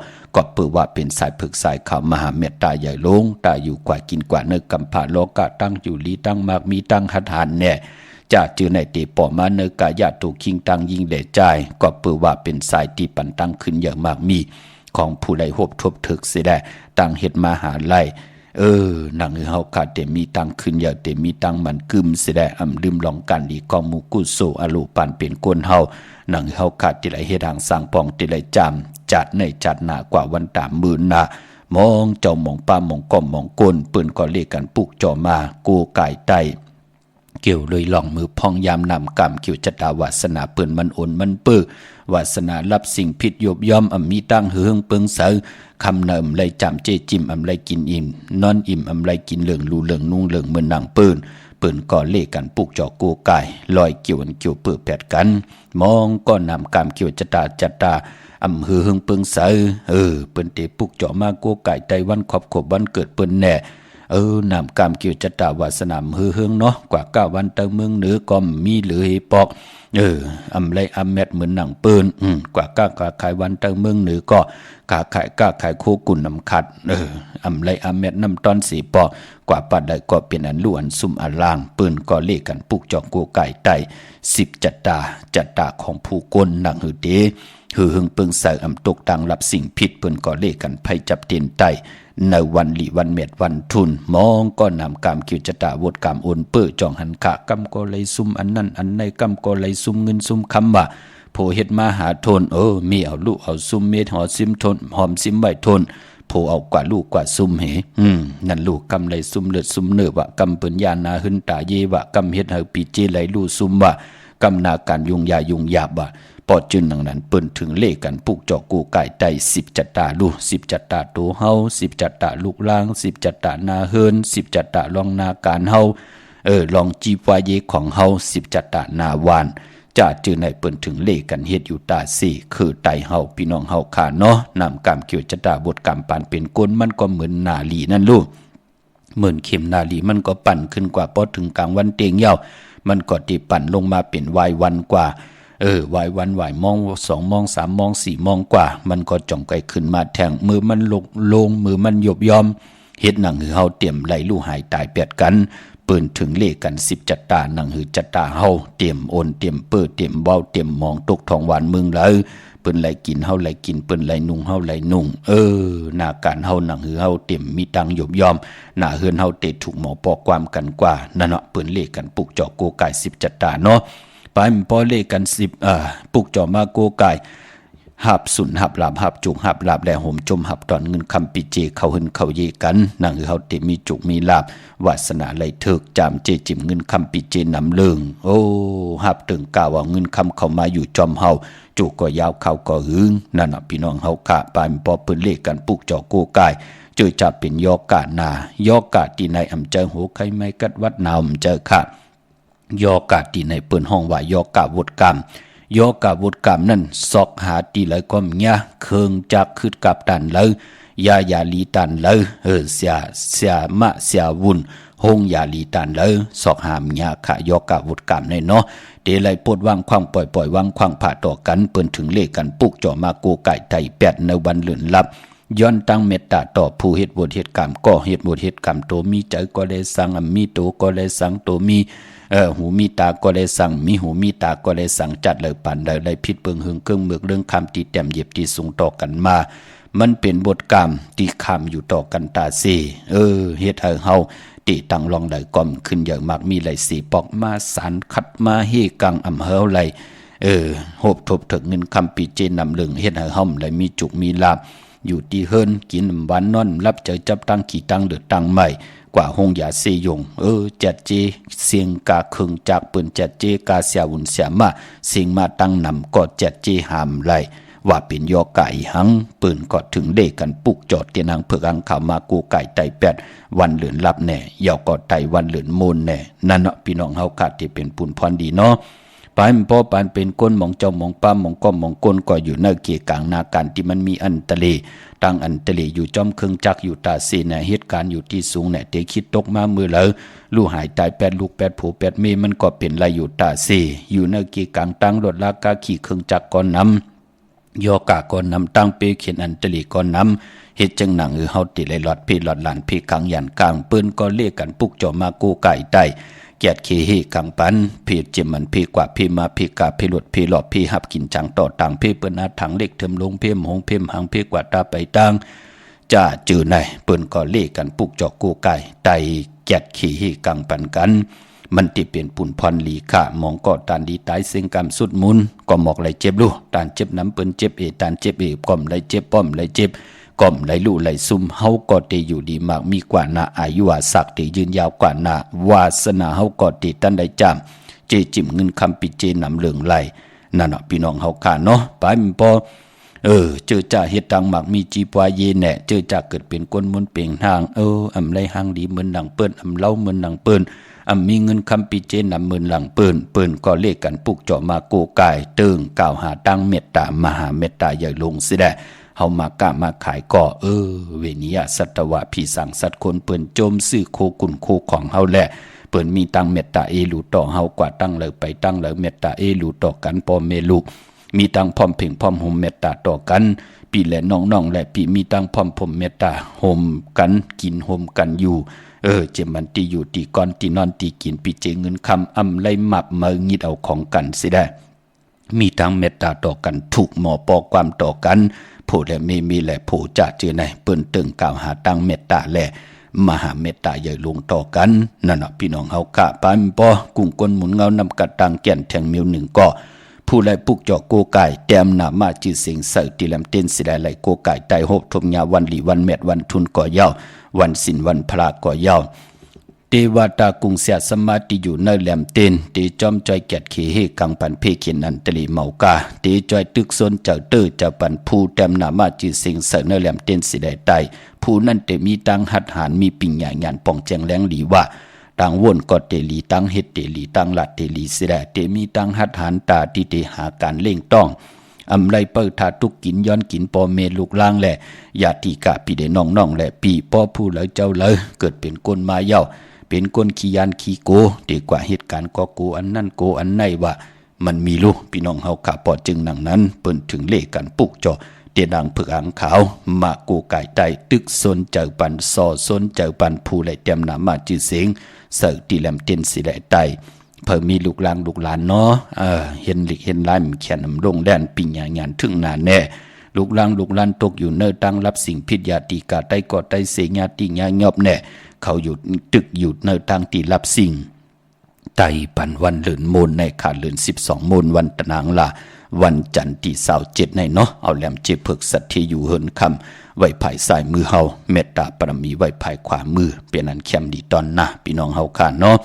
เปิดว่าเป็นสายเผือกสายขาวมหาเมตตาใหญ่ลงตาอยู่กว่ากินกว่าเนื้อกำผาโลกะตั้งอยู่ลีตั้งมากมีตั้งหัดหันเนี่ยจะจือในตีปอมาเนื้อกะยาถูกคิงตั้งยิงเดใจก็เปิดว่าเป็นสายที่ปันตั้งขึ้นอย่างมากมีของผู้ใดหบทบถึกเสียได้ตั้งเฮ็ดมาหาไล่หนังเฮาขาดแต่มีตังขึ้นอย่าแต่มีตังมันกึมเสียได้ลืมลองกันดีกองมูกุโซอโลปานเป็นกวนเฮาหนังเฮาขาดที่ไหลเฮ็ดทางสร้างปองที่ไหลจำจัดในจัดหนากว่าวันตามมื่นนะมองเจ้ามองป้ามองก้อมมองก้นปืนก็เรียกกันปุกจอมากูไก่ไตเกี่ยวเลยลองมือพองยามนำกรรมเกี่ยวจตาวาสนาเปื่นมันโอนมันเปื้อวาสนารับสิ่งผิดยบย่อมมีตั้งเฮืองเปิงเสอคำเนิมไรจำเจจิมไรกินอิ่มนอนอิ่มไรกินเหลืองรูเหลืองนุ่งเหลืองเหมือนหนังปืนก่อเล่กันปุกจอกูไก่ลอยเกี่ยวเกี่ยวเปื้อแผดกันมองก็นำกรรมเกี่ยวจัตตาเฮืองเปิงเสอเปิ้นเตปุกจอมากูไก่ไตวันขอบวันเกิดเปิ้นแน่นำกรรมเกี่ยวจัตตาวาสนามเฮืองเนาะกว่า9วันเตเมืองเหนือก็มีเหลือเฮปอกไรแมดเหมือนหนังปืนกว่าก้าขายวันเตเมืองเหนือก็กาขายโคกุนนำขัดไรแมดน้ำต้นสีปอกว่าปัดได้ก็เป็นอันล้วนซุ่มอันล่างปืนก็เล่กันปุกจอกกูไก่ไต10จัตตาของผู้คนหนังหือเดหือหึงเปิงใส่ตกตังรับสิ่งผิดเปิ้นก็เล่กันไผจับเตียนไตในวันหลีวันเม็ดวันทุนมองก็นำกามคิวจตาวดกามโอนเปื้อจองหันขะกำก็เลยซุ่มอันนั้นอันในกำก็เลยซุ่มเงินซุ่มคำว่าโพเฮ็ดมาหาทนมีเอาลูกเอาซุ่มเม็ดหอซิมทนหอมซิมใบทนโพเอากว่าลูกกว่าซุ่มเหนั่นลูกกำเลยซุ่มเลือดซุ่มเนื้อว่ากำเปิ้นยานาหึนตาเยว่ากำเฮ็ดให้ปีเจไหลลู่ซุ่มว่ากำนาการยุ่งยาบว่าปอจึนดังนั้นเปิ้นถึงเลขกันปุกจอกกูไก่ไต10จัตตาลู10จัตตาโตเฮา10จัตตาลูกล่าง10จัตตานาเฮิน10จัตตาลองนาการเฮาลองจีวาเยของเฮา10จัตตานาวานจะจือในเปิ้นถึงเลขกันเฮ็ดอยู่ตา4คือไตเฮาพี่น้องเฮาขาเนาะนำกรรมเกี่ยวจัตตาบทกรรมปานเป็นก้นมันก็เหมือนนาลีนั่นลูกเหมือนเข็มนาลีมันก็ปั่นขึ้นกว่าพอถึงกลางวันเตียงยาวมันก็ติปั่นลงมาเป็นวายวันกว่าวายวันวายมอง2มอง3มอง4มองกว่ามันก็จ่องไกขึ้นมาแทงมือมันลงมือมันยบยอมเฮ็ดหนังหือเฮาเตรียมไหลลู่หายตายแปดกันปืนถึงเลขกัน10จัตตาหนังหือจัตตาเฮาเตรียมโอนเตรียมเปิ้อเตรียมเว้าเตรียมมองตกทองหวานเมืองเลยปืนไหลกินเฮาไหลกินปืนไหลนุ่งเฮาไหลนุ่งหน้าการเฮาหนังหือเฮาเตรียมมีตังยบยอมหน้าเฮือนเฮาเตะถูกหมอปอกความกันกว่านั่นเนาะปืนเลขกันปุกจอกโกไก่10จัตตาเนาะไปพอเลขกัน10ปุกจอมาโกไก่หับสุนหับลาบหับจุกหับลาบแลห่มจมหับตอนเงินคำปิเจเขาหึนเขาเยกันนางคือเขาเตมีจุกมีลาบวาสนาไหลเถิกจามเจจิมเงินคำปิเจนำเลิงหับตึงกาวว่าเงินคำเข้ามาอยู่จอมเฮาจุกก็ยาวเขาก็หึงนั่นน่ะพี่น้องเฮาค่ะไปพอเปิ้นเลขกันปุกจอโกไก่เจอจับเป็นยอกะนายอกะที่ในอำเจอโหไข่ไม่กัดวัดนาวอำเจอค่ะยอกะที่ในเปิ้นห้องว่ายอกะวดกรรมยอกะวดกรรมนั่นซอกหาตีเลยก็เมียเคืองจักขึ้นกับตันเลยยาลีตันเลยเสียมะเสียวุนหงยาลีตันเลยซอกหามยาขะยอกะวดกรรมในเนาะเดลัยปดวางควางปล่อยวางควางผ่าต่อกันเปิ้นถึงเลขกันปุกจ่อมาโกไก่ไต8ในวันเลื่อนลับย้อนตั้งเมตตาต่อผู้เฮ็ดบทเฮ็ดกรรมก็เฮ็ดบทเฮ็ดกรรมโตมีใจก็ได้สั่งมีโตก็ได้สั่งโตมีหูมีตาก็ได้สั่งมีหูมีตาก็ได้สั่งจัดเลยปันได้พิษเปิงหึงเครื่องเมือกเรื่องคำตีแต้มเย็บตีสูงต่อกันมามันเป็นบทกรรมที่คำอยู่ต่อกันตาเเฮ็ดให้เฮาตีตั้งลองได้ก่อมขึ้นอย่างมากมีไหลสีปอกมาสารขัดมาเฮกังอำเฮาไหลโหบทบถึงเงินคำปีเจนำเรื่องเฮ็ดให้เฮาไหลมีจุกมีลาบอยู่ที่เฮิรนกินหวานนอนรับเจอจับตั้งขี่ตั้งเดือดตั้งใหม่กว่าหงยาเซยงจัดเจเสียงกาคึงจากปืนจัดเจกาเสียวุ่นเสียมาเสียงมาตั้งนำก็จัดเจหามไหล ว่าเป็นยอไก่หังปืนก็ถึงเดกันปุกจอดเตียนางเผือกอังข่าวมากูไก่ไตแปดวันเหลือนรับแน่ยาวก็ไตวันเหลือนโมนแน่นั่นเนาะพี่น้องเฮาขาดที่เป็นปุนพรดีเนาะปานพ่อปานเป็นก้นมองเจ้ามองป้ามองก้อมมองก้นก็อยู่ในเกียกลางนาการที่มันมีอันตะเลตั้งอันตะเลอยู่จอมเครื่องจักอยู่ตาเสน่เหตุการณ์อยู่ที่สูงเนี่ยเตคิดตกมามือแล้วลูกหายตาย8ลูก8ผัว8เมมันก็เป็นไรอยู่ตาเสอยู่ในเกียกลางตั้งรถลากาขี่เครื่องจักรก่อนนำยอกาก่อนนำตั้งเปเขียนอันตะเลก่อนนำเฮ็ดจังหนังเฮาติเลยหลอดเพหลอดหลานเพขังยันกลางปืนก็เรียกกันปุกจ่อมากูไก่ไตแกดเคเฮกังปันเพเจมันเพกว่าเพมาเพกาเพหลดเพหลอดเพหับกินจังต่อต่างเพเปิ้นอาถังเล็กเทิมลงเพมหงเพมหังเพกว่าตาไปตังจะจือไหนเปิ้นก็เรียกกันปุกจ่อกูไก่ไตแกดเคเฮกังปันกันมันติเป็นปุ่นพรลีค่ะมองก็ตานดีตายเสียงกรรมสุดมุนก็หมอกไหลเจ็บลูตานเจ็บน้ำเปิ้นเจ็บตานเจ็บก้อมไหลเจ็บป้อมไหลเจ็บก้มไหลลู่ไหลซุ่มเฮาก็เตอยู่ดีมากมีกว่านาอายุอาศักเตยืนยาวกว่านาวาสนาเฮาก็เตตันได้จามเจจิมเงินคำปิเจนำเหลืองไหลนั่นเนาะพี่น้องเฮาค่ะเนาะไปมันพอเจอจ่าเฮ็ดตังมักมีจีปวาเยแน่เจอจ่าเกิดเป็นก้นมุนเป่งทางอำไรหางดีเหมือนดังเปิ้นอำเล่าเหมือนดังเปิ้นมีเงินคำปิเจนำหมื่นหลังเปิ้นก็เลขกันปุกเจาะมาโกกายเติงกล่าวหาตั้งเมตตามหาเมตตาใหญ่ลงสิได้เฮามากะมาขายก็เวนิยสัตวะพี่สังสัตคนเปิ้นโจมซื้อโคกุ่นโคของเฮาแหละเปิ้นมีตั้งเมตตาลูต่อเฮากว่าตั้งเลยไปตั้งเลยเมตตาลูต่อกันพ่อแม่ลูกมีตั้งพร้อมเพ่งพร้อมห่มเมตตาต่อกันพี่และน้องๆและพี่มีตั้งพร้อมผมเมตตาห่มกันกินห่มกันอยู่เจมันตีอยู่ตีก่อนตีนอนตีกินปีเจเงินคำอำไลหมับมางิดเอาของกันสิได้มีทั้งเมตตาต่อกันถูกหมอปอความต่อกันผู้และมีและผู้จะเจอในเปิ้นตึงกล่าวหาตั้งเมตตาและมหาเมตตาใหญ่ลงต่อกันนั่นน่ะพี่น้องเฮากะปานปอกุ้งก้นหมุนเงานำกัดตังแก่นแทงมิวหนึ่งก็ผู้ไล่ปุกเจาะโกไก่แต้มหน้ามาจื้อเสียงเสยติแลมเต้นสิได้ไหลโกไก่ไตโหบทมยาวันหลีวันเม็ดวันทุนก่อยาววันศิลวันพระก่อยาวเทวตากุงเสียสมาติอยู่ในแหลมเต้นเตจอมจอยแกดเขเฮกังปันเพเขียนอันตลีเมากาเตจอยตึกซนเจ้าเตอเจ้าปันผู้แต้มหน้ามาจื้อเสียงเสยในแหลมเต้นสิได้ไตผู้นั้นเตมีตังหัดหารมีปิ่งใหญ่งานป่องแจงแหลงหลีว่าตังวนก็เตลีตังเฮ็ดเตลีตังลัดเตลีสิได้เตมีตังหัดหารตาที่เตหาการเล่งต้องอำไรเปิดทาทุกกินย้อนกินปอเมลูกล่างแหละญาติกะพี่เดน้องๆแหละปีพ่อผู้แล้วเจ้าเลยเกิดเป็นคนมาเย้าเป็นคนขี้ยานขี้โกดีกว่าเหตุการณ์ก็โกอันนั่นโกอันไหนว่ามันมีลูกพี่น้องเฮาขาปอจึงหนังนั้นเปิ้นถึงเลขกันปุกจ่อเตียนดังเผือกอ่างขาวมาโกไก่ไตตึกซนเจอปันซอซนเจอปันผู้ไหลเต็มหน้ามาจื้อเสียงเสิร์ตีแหลมเตียนสิได้ไตเพิ่มมีลูกหลานลูกหลานเนาะเห็นหลิกเห็นลายมันแขนนำลงแดนปิญญางานถึงนานแน่ลูกหลานตกอยู่เนื้อตั้งรับสิ่งพิษยาติกาไตกอดไตเสญาติญาญอบแน่เขาอยู่ตึกอยู่เนื้อตั้งตีรับสิ่งไตปันวันเหลือนโมนในขาดเหลือน12โมนวันตะนางละวันจันทร์ที่27ในเนาะเอาแหลมเจ็บเพิกสัตว์ที่อยู่เฮินคำไว้ภายซ้ายมือเฮาเมตตาปรมีไว้ภายขวามือเป็นอันเข้มดีตอนนะพี่น้องเฮาค่ะเนาะ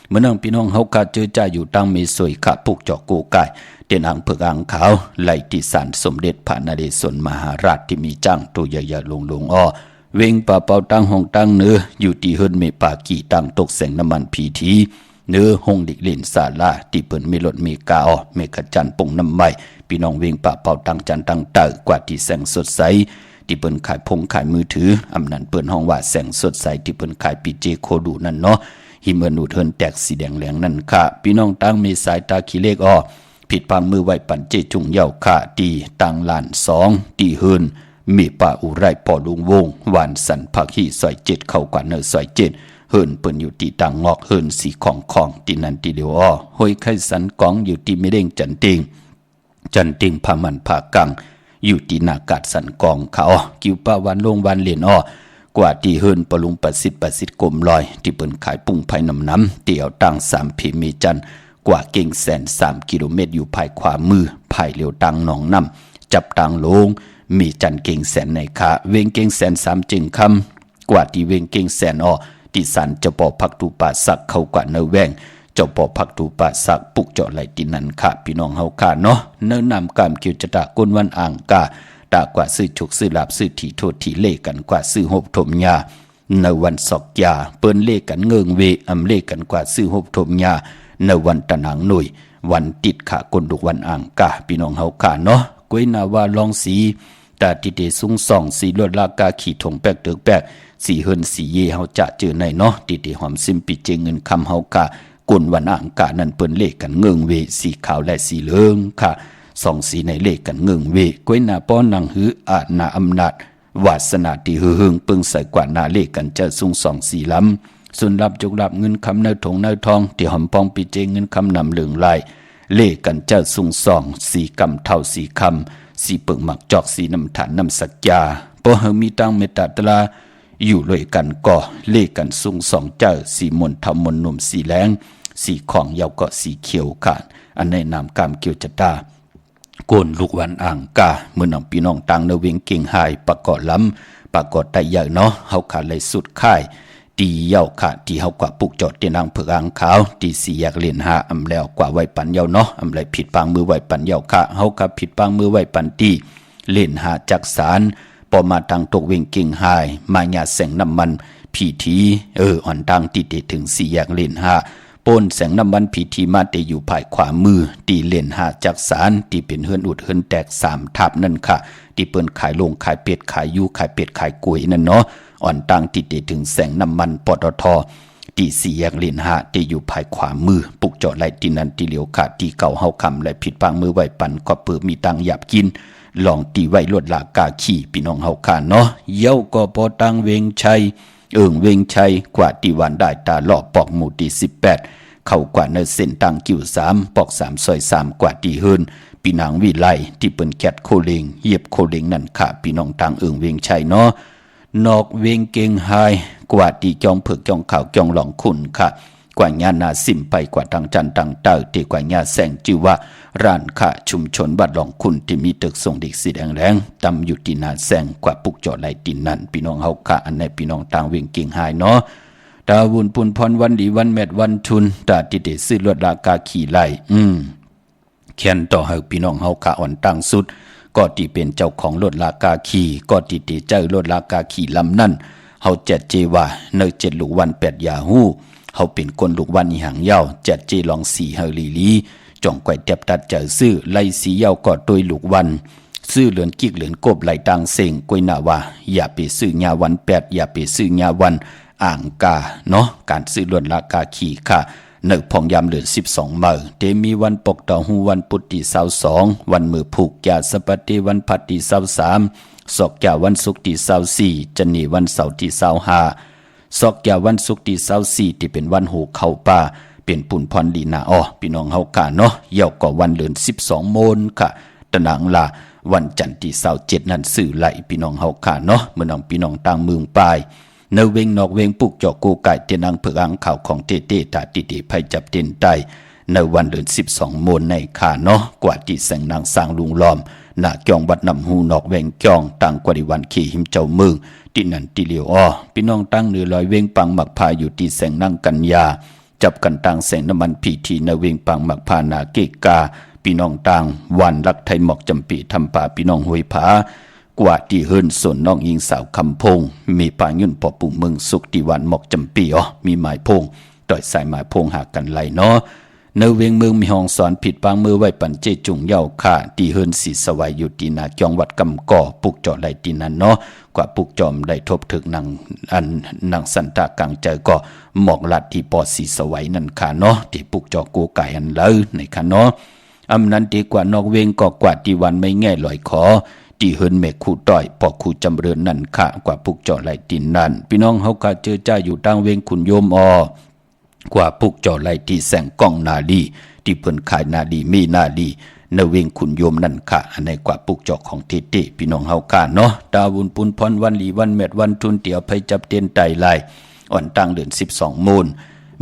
เมื่อนั่งพี่น้องเฮากาเจอจ่าอยู่ตั้งเมสวยขะปุกเจาะโกไก่เตียนอ่างเผือกอ่างขาวไหลที่ศาลสมเด็จพระนเรศวรมหาราชที่มีจ้างตัวใหญ่ๆลงอ้อเวงป่าเป่าตั้งห้องตั้งเนื้ออยู่ที่เฮิรนเมปากีตั้งตกแสงน้ำมันพีทีเนื้อห้องดิกเล่นศาลาที่เปิ้นมีรถมีกาอ้อเมฆจันทร์ปงน้ำใหม่พี่น้องเวงป่าเป่าตั้งจันตั้งเตอกว่าที่แสงสดใสที่เปิ้นขายพงขายมือถืออำนั้นเปิ้นห้องว่าแสงสดใสที่เปิ้นขายปีเจโคดูนั่นเนาะหิมนูดเฮินแตกสีแดงแหลงนั่นค่ะพี่น้องตั้งมีสายตาขี้เล็กอ้อผิดพังมือไหวปันเจจุงเย่าค่ะตีตังลาน2ตีเฮินมีป่าอุไรปอลุงวงหวานสันผักฮีซอย7เข้ากว่าเนอซอย7เฮินเปิ้นอยู่ที่ตังงอกเฮินสีของตีนันตีเดียวอ้อห้อยไข่สันกองอยู่ที่ไม่เด้งจันติงพามันผากังอยู่ที่นากาดสันกองเขากิวป้าวันลงวันเหรียญอ้อกว่าที่เฮินปลุงประสิทธิ์กลมลอยที่เปิ้นขายปุ้งไผ่น้ำเตี่ยวตั้ง3พีมีจันกว่าเก่งแสน3กิโลเมตรอยู่ภายขวามือภายเลียวตังหนองน้ำจับตังลงมีจันเก่งแสนในขาเวงเก่งแสน3จึงคำกว่าที่เวงเก่งแสนอ้อที่สันจะปอพักตูป่าสักเข้ากว่าเนอแวง เจ้าปอพักตูปาสักปุกเจาะไหลตินันค่ะพี่น้องเฮาค่ะเนาะเนื้อนำกามเกี่ยวจะตะก้นวันอ่างกาตากว่าซื้อฉุกซื้อหลับซื้อถี่โทษถี่เล่กันกว่าซื้อหบถมยาในวันสอกยาเปิ้นเล่กันเงิงเวอำเล่กันกว่าซื้อหบถมยาในวันตะหนังหน่วยวันติดขาก้นดุกวันอ่างกาพี่น้องเฮาค่ะเนาะก้วยนาว่าลองสีตาติเดสูงส่องสีลวดลากาขี่ถงแปกเติกแปกสีเฮินสีเยเฮาจะเจอในเนาะติเดหอมซิมปิเจเงินคำเฮากะกวนวันอ่างกะนั่นเปิ้นเลขกันเงิงเวสีขาวและสีเหลืองค่ะสองสีในเลขกันเงิงเวก้วยนาป้อนังหืออาจนาอำนาจวาสนาที่หือหึงปึงใส่กว่านาเลขกันจะสูงสองสีล้ำส่วนรับจุกรับเงินคำในถงในทองที่หอมปองปิเจเงินคำนำเหลืองลายเลขกันจะสูงสองสีกำเท่าสีคำสีเปิงหมักจอกสีน้ำฐานน้ำสักยาพอเฮามีตังเมตตาตลาอยู่เลยกันก่อเลขกันสูงสองเจ้าสีมนทำมนหนุ่มสีแรงสีของยาวเกาะสีเขียวขาดอันในนามกามเกียวจัตตาโกนลูกวันอ่างกาเมื่อน้องพี่น้องต่างในเวงเก่งหายประกอบล้ำประกอบได้ใหญ่เนาะเฮาขาดเลยสุดค่ายตีเย้าขาดที่เฮากว่าปุกจอดเตียนางเผือกอ่างขาวตีสีอยากเล่นหาอำแล้วกว่าไว้ปันเย้าเนาะอำไรผิดปางมือไว้ปันเย้าค่ะเฮากับผิดปางมือไว้ปันตีเล่นหาจักสารพอมาทางตกเวงเก่งหายมาหยาแสงน้ำมันผีทีอ่อนทางติดถึงสี่อยากเล่นหาปนแสงน้ำมันผีทีมาเตอยู่ภายขวามือตีเล่นหาจักสารตีเป็นเฮือนอุดเฮือนแตก3ทับนั่นค่ะตีเปิ้นขายลงขายเป็ดขายยูขายเป็ดขายกล้วยนั่นเนาะอ่อนตังติดถึงแสงน้ำมันปตท.ตีสี่แยกเลียนหาตีอยู่ภายขวามือปุกเจาะไหลตีนันตีเหลียวขาดตีเก่าเฮาคำและผิดปางมือไหวปันก็เปิดมีตังหยับกินลองตีไว้ลวดลากาขี่พี่น้องเฮาคาเนาะเย้าก็พอตังเวงชัยเวงชัยกว่าตีวันได้ตาหล่อปอกหมู่ตี18เข้ากว่าในเส้นตังกิ่ว3ปอก3ซอย3กว่าตีเฮินพี่นางวิไลที่เปิ้นแคทโคเลงเหยียบโคเลงนั่นค่ะพี่น้องตังเวงชัยเนาะนอกเวงเก่งหายกว่าตีจองเผือกจองข่าวจองหลองคุณค่ะกว่าญานาสิมไปกว่าทางจันทางเต้าตีกว่าญาแสงจือว่าร้านค่ะชุมชนบัดหลองคุณที่มีตึกส่งเด็กสีแดงแรงตำอยู่ที่นาแสงกว่าปุกเจาะไหลตินนั่นพี่น้องเฮาค่ะอันในพี่น้องต่างเวงเก่งหายเนาะดาวุนปุนพรวันดีวันแมดวันทุนตาติเดซื้อลวดลากาขี่ไหลเขียนต่อให้พี่น้องเฮาค่ะอ่อนตั้งสุดก็ที่เป็นเจ้าของรถลากาขี่ก็ที่ติเจ้ารถลากาขี่ลำนั่นเฮาแจดเจว่าเนอ7ลูกวัน8ยาฮู้เฮาเป็นคนลูกวันอีหางยาวแจดเจลอง4เฮาลีจ่องไกวแตบตัดเจอซื้อไล่สียาวก็โดยลูกวันซื้อเหลือนกิกเหลือนกบไหลตังเสงกวยหน้าว่าอย่าไปซื้อยาวัน8อย่าไปซื้อยาวันอ่างกาเนาะการซื้อรถลากาขี่ค่ะเนึกพองยามเหลือ12มื้อเตมีวันปกต่อหูวันพุธที่22วันมือผูกยาสปฏิวันพัดที่23ศอกยาวันศุกร์ที่24จันนีวันเสาร์ที่25ศอกยาวันศุกร์ที่24ที่เป็นวันหูเข้าป่าเป็นปุ่นพรลีนาพี่น้องเฮากะเนาะเยาก็วันเหลือน12โมนค่ะตะหนังลาวันจันทร์ที่27นั้นสื่อไหลพี่น้องเฮากะเนาะเมื่อน้องพี่น้องต่างเมืองปลายในเวงนอกเวงปุกเจาะกูไก่เตนังเผือกอ่างข่าวของเตเตตาติติภัยจับเต็นไตในวันเดือน12โมนในขาเนาะกว่าที่แสงนางสร้างลุงล้อมหน้าเกียงวัดนำหูนอกเวงเกียงต่างกว่าดิวันขี่หิมเจ้าเมืองที่นั่นที่เหลียวพี่น้องตั้งเนื้อลอยเวงปังหมักพาอยู่ที่แสงนางกัญญาจับกันต่างแสงน้ำมันพีทีในเวงปังหมักพานาเกกาพี่น้องต่างวันรักไทยหมอกจำปีทำป่าพี่น้องห้วยผากว่าที่เฮินส่วนน้องยิงสาวคำพงมีป่ายุ่นปอปุ่มเมืองสุกที่วันหมอกจำปีมีหมายพงต่อยสายหมายพงหากันไหลเนาะในเวียงเมืองมีห้องสอนผิดปางมือไว้ปันเจจุงเย้าค่าที่เฮินสีสวายอยู่ที่นาจองวัดกำก่อปุกเจาะไหลที่นั่นเนาะกว่าปุกจอมได้ทบถึกนางสันตากลางใจก็หมอกลัดที่ปอสีสวายนั่นค่ะเนาะที่ปุกเจาะกูไก่อันเลยในค่ะเนาะอำนั้นดีกว่านอกเวียงก็กว่าที่วันไม่แง่ลอยขอที่เฮินเมฆคู่ต้อยปอกคู่จำเริญนั่นค่ะกว่าปุกเจาะไหลตินนั่นพี่น้องเฮาก็เจอจ้าอยู่ตั้งเวงขุนโยมกว่าปุกเจาะไหลที่แสงกล้องนาลีที่เพิ่นขายนาลีมีนาลีในเวงขุนโยมนั่นค่ะอันในกว่าปุกเจาะของเตพี่น้องเฮาค่ะเนาะดาวุนปุนพรวันหลีวันแมดวันทุนเตียวภัยจับเตียนไตไหลอ่อนตั้งเดือน12โมน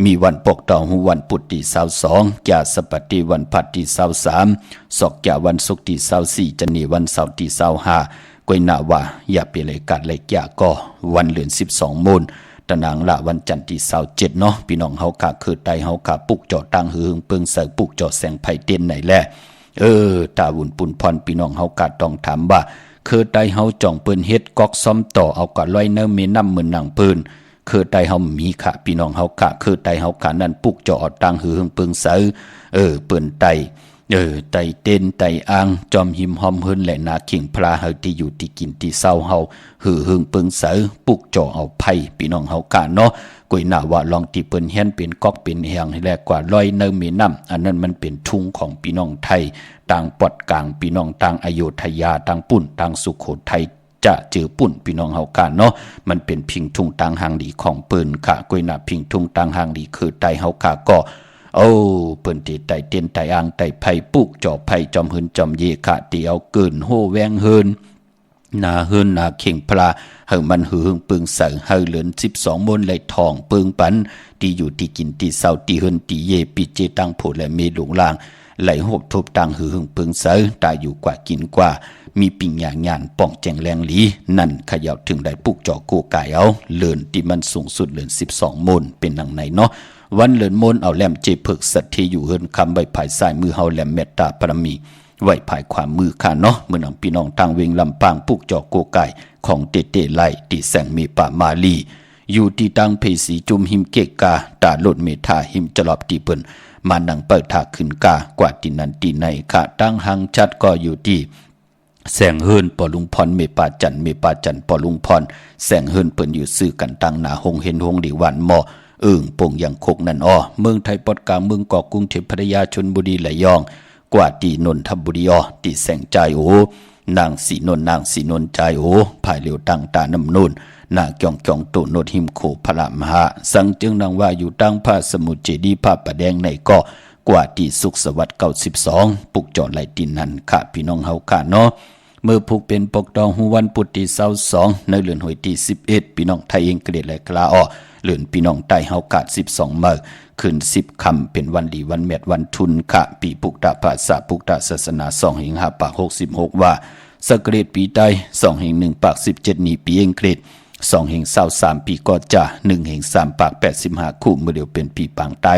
มีวันปกต่อหูวันพุธที่22ยาสปฏิวันพัดที่23ศอกยาวันศุกร์ที่24จันนีวันเสาร์ที่25กวยหน้าว่าอย่าไปเลยกัดเลยยาก็วันเหลือน12โมน ตะนางละวันจันทร์ที่27เนาะพี่น้องเฮากะคือไตเฮากะปุกเจาะตังหือเปิงเสอปุกเจาะแสงไผเต้นไหนแลตาวุ่นปุ่นพรพี่น้องเฮากะต้องถามว่าคือไตเฮาจ่องเปิ้นเฮ็ดกอกซ้อมต่อเอากะลอยเนื้อเมน้ำเหมือนหนังปืนคือไตเฮามีค่ะพี่น้องเฮากะคือไตเฮากะนั่นปุกเจาะตังหือเปิงเสอเปิ้นไตไตเต้นไตอ่างจอมหิมหอมเฮินและนาขิงพลาเฮาที่อยู่ที่กินที่เศร้าเฮาหือหึงเปิงเสอปุกจ่อเอาไผ่พี่น้องเฮากะเนาะกุยหน้าว่าลองที่เปิ้นเฮียนเป็นก๊อกเป็นแหงให้แลกว่าลอยเนื้อมีน้ำอันนั้นมันเป็นทุ่งของพี่น้องไทยต่างปอดกลางพี่น้องต่างอโยธยาต่างปุ่นต่างสุโขทัยจะเจอปุ่นพี่น้องเฮากะเนาะมันเป็นพิงทุ่งต่างหางดีของเปิ้นค่ะกุยหน้าพิงทุ่งต่างหางดีคือไตเฮากะก็เปิ้นที่ไตเตียนไตอ่างไตไผ่ปุกจ่อไผ่จอมหืนจอมเยคะที่เอาเกินโหแวงเฮินนาเฮินนาเข่งพลาเฮามันหือปึงเสเฮาเหลือน12มนไหลทองปึงปันที่อยู่ที่กินที่เศร้าที่เฮินที่เยปิเจตังโพและเมหลงลางไหลหบทบตังหือปึงเสตายอยู่กว่ากินกว่ามีปิ่งหยางานป้องแจงแรงหลีนั่นขยับถึงได้ปุกจ่อโกกายเอาเหลือนที่มันสูงสุดเหลือน12มนเป็นหนังไหนเนาะวันเหลือนมนเอาแหลมเจเพิกสัตที่อยู่เฮินคำใบภายซ้ายมือเฮาแหลมเมตตาปรมีไว้ภายขวามือข้าเนาะเมื่อนังพี่น้องทางเวงลำปางปุกจอกโกไก่ของเตเตไลติแสงเมปามาลีอยู่ที่ตังเพสีจุมหิมเกกาตาโลดเมธาหิมจลอบตีเปิ่นมานังเปิดถาขึ้นกากว่าที่นั้นที่ในข้าตั้งหังชัดก็อยู่ที่แสงเฮินปอลุงพรเมปาจันปอลุงพรแสงเฮินเปิ่นอยู่ซื้อกันตั้งหนาหงเห็นหงดีวันหมอปงอย่างคกนั่นเมืองไทยปอดกลางเมืองเกาะกรุงเทพพัทยาชลบุรีไหลยองกว่าตีนนทบุรีตีแสงใจนางสีนนใจภายเหลียวตั้งตาน้ำนูนนาเกียงโตโนดหิมโคพระมหาสังจึงนางว่าอยู่ตั้งพระสมุทรเจดีย์พระประแดงในเกาะกว่าตีสุขสวัสดิ์92ปุกจอดไหลตีนันค่ะพี่น้องเฮาค่ะเนาะเมื่อผูกเป็นปกดองหูวันปุตติ22ในเดือนหวยที่11พี่น้องไทยเองเกลียดและกลาเลื่อนพี่น้องใต้เฮากาด12มื้อขึ้น10ค่ำเป็นวันดีวันเม็ดวันทุนค่ะปีปุกตะภาษาปุกตะศาสนา2แห่ง5ปาก66ว่าสกเกรดปีใต้2แห่ง1ปาก17นี้ปีเองเกรด2แห่ง23ปีก็จะ1แห่ง3ปาก85คู่เมื่อเดียวเป็นปีปางใต้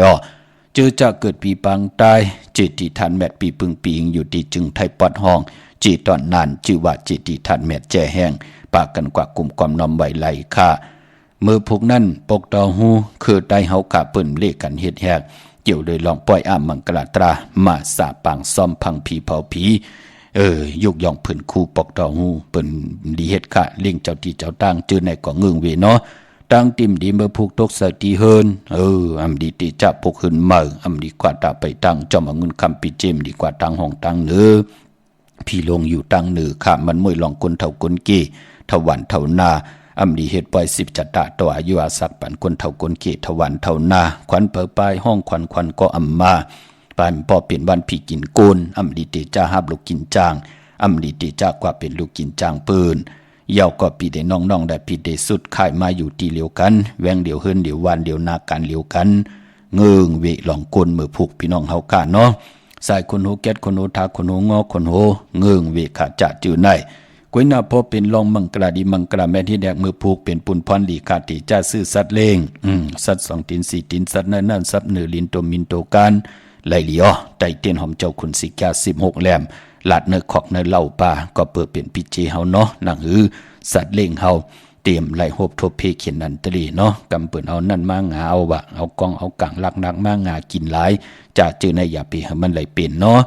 เจอจะเกิดปีปางใต้เจติทันแมดปีปึงปีงอยู่ที่จึงไทยปอดห้องจีตอนนานชื่อว่าเจติทันแมดแจแห้งปากกันกว่ากลุ่มความนอมไหวไหลค่ะเมื่อพวกนั้นปกตอหูคือได้เฮากะเปิ้นเลกันเฮ็ดแฮกเกี่ยวเลยลองปล่อยมังกลาตรามาสาปางซ่อมพังผีเผาผียกย่องเพิ่นคู่ปกตอหูเปิ้นดีเฮ็ดกะเลี้ยงเจ้าที่เจ้าตั้งจื้อในก็เงืองเวเนาะตั้งติมดีเมื่อผูกตกสติเฮินอำดีติจับพกขึ้นมาอำดีกว่าตาไปตั้งจอมเอาเงินคำปิเจมดีกว่าตั้งห้องตั้งเนื้อพี่ลงอยู่ตั้งเนื้อค่ะมันมวยลองคนเท่าคนเกทวันเท่านาอำดีเฮ็ดปล่อย10จัตตะต่ออายุอาศักปันคนเท่าคนเกทวันเท่านาขวัญเปิดปลายห้องขวัญก็อำมาปานพอเปลี่ยนวันพี่กินโกนอำดีติจ้าฮับลูกกินจางอำดีติจ้ากว่าเป็นลูกกินจางปืนเยาก็ปีได้น้องๆได้ปีได้สุดขายมาอยู่ตีเลียวกันแวงเดียวเฮิรนเดียววานเดียวนาการเลียวกันเงิงเวหลองกลมือผูกพี่น้องเฮากะเนาะสายคนโหแก๊ดคนโหทาคนโหงอคนโหเงิงเวขาจะจื้อในก้วยหน้าพอเป็นลองมังกราดีมังกราแม่ที่แดกมือผูกเป็นปุนพรลีขาติจ้าซื้อสัตว์เลงสัตว์2ตีน4ตีนสัตว์นั่นสัตว์เนื้อลิ้นโตมินโตการไหลเหลียวไตเตียนหอมเจ้าคุณสิกา16แหลมลาดเนื้อขอกเนื้อเหล้าป่าก็เปิดเป็นพิเจเฮาเนาะนังหือสัตว์เล่งเฮาเตรียมไหลโหบทบเพเขียนนันตรีเนาะกำเปิ่นเอานั่นมางาเอาวะเอากองเอากังลักนักมางากินหลายจะเจอในอย่าไปให้มันไหลเป็นเนาะ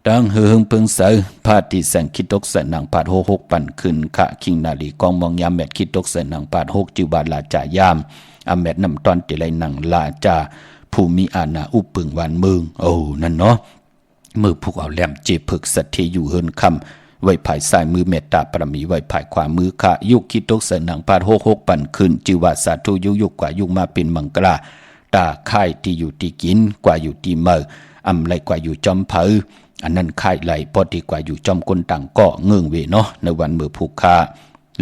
ดังเฮืองเพิงเสอพาที่แสงคิดตกใส่หนังปาด66ปั่นขึ้นขะคิงนาลีกองมองยามแมดคิดตกใส่หนังปาด6จิวบาลาจายามอแมดนำตอนติไหลหนังลาจาผู้มีอาณาอุปึงหวานเมืองนั่นเนาะมือผูกเอาแหลมเจเพิกสัตเทอยู่เฮินคำไว้ภายซ้ายมือเมตตาปรมีไว้ภายขวามือขะยุกคิดตกใส่หนังปาด66ปั่นขึ้นจิวาสาธุยุกกว่ายุกมาเป็นมังกราตาค่ายที่อยู่ที่กินกว่าอยู่ที่เมืออำไรกว่าอยู่จอมเผออันนั้นค่ายไหลพอดีกว่าอยู่จอมคนต่างเกาะเงื่องเวเนาะในวันมือผูกคา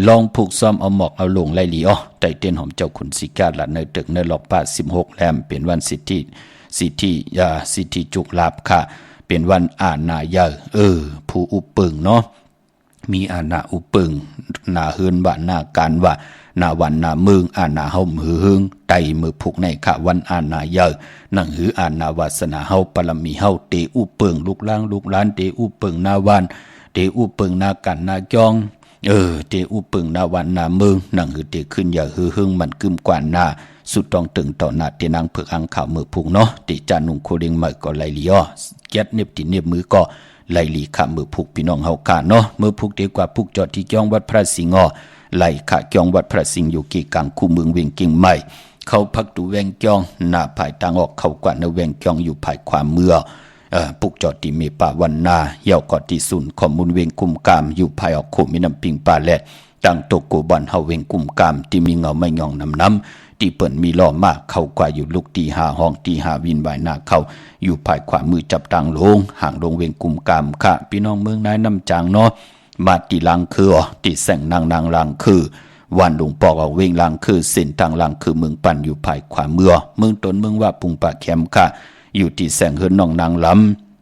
ลองผูกซ้อมเอาหมอกเอาลงไล่ลีไตเต้นหอมเจ้าขุนสิกาละในตึกในหลอกป้า16แหลมเป็นวันสิทธิจุกลาบค่ะเป็นวันอาณาเยอผู้อุปึงเนาะมีอาณาอุปึงนาเฮือนว่านาการว่า นาวันนาเมืองอาณาเฮามือหึงไตมือผูกในขะวันอาณาเยอะนังหืออาณาวาสนาเฮาปรมีเฮาเตอุเปิงลูกล้างลูกล้านเตอุเปิงนาวันเตอุเปิงนากันนาจองเตอุเปิงนาวันนาเมืองนังหือเตขึ้นอย่าหือหึงมันกึมกว่านาสุดต้องตึงต่อหน้าเตนางเผือกอังข่าวมือผูกเนาะติจานุงโคเดงใหม่ก็ไลลีอ้อเก็ดเน็บติเน็บมือก็ไลลีขามือผูกพี่น้องเฮากาเนาะมือผูกดีกว่าผูกจอดที่จ้องวัดพระสิงห์ไลขาจ้องวัดพระสิงห์อยู่กี่กลางคู่เมืองเวียงเก่งใหม่เขาพักดูแวงจ้องหน้าภายทางออกเขากว่าในแวงจ้องอยู่ภายความเมื่อปุกจอดที่เมป่าวันนาเหี่ยวกอดที่ศูนย์ข้อมูลเวงกุมกามอยู่ภายออกโคมีน้ำปิงปลาแลดตั้งโตโกบอนเฮาเวงกุมกามที่มีเงาไม่ยองน้ำที่เปิ่นมีล้อมากเข้ากว่าอยู่ลูกตีหาห้องตีหาวินใบหน้าเข้าอยู่ภายขวามือจับตังลงห่างลงเวงกุมกามค่ะพี่น้องเมืองนายน้ำจางเนาะมาตีลังคือตีแสงนางลังคือวันหลวงปอกเอาเวงลังคือเส้นทางลังคือเมืองปั่นอยู่ภายขวามือเมืองตนเมืองว่าปุงปากแคมค่ะอยู่ที่แสงเฮิรนองนางล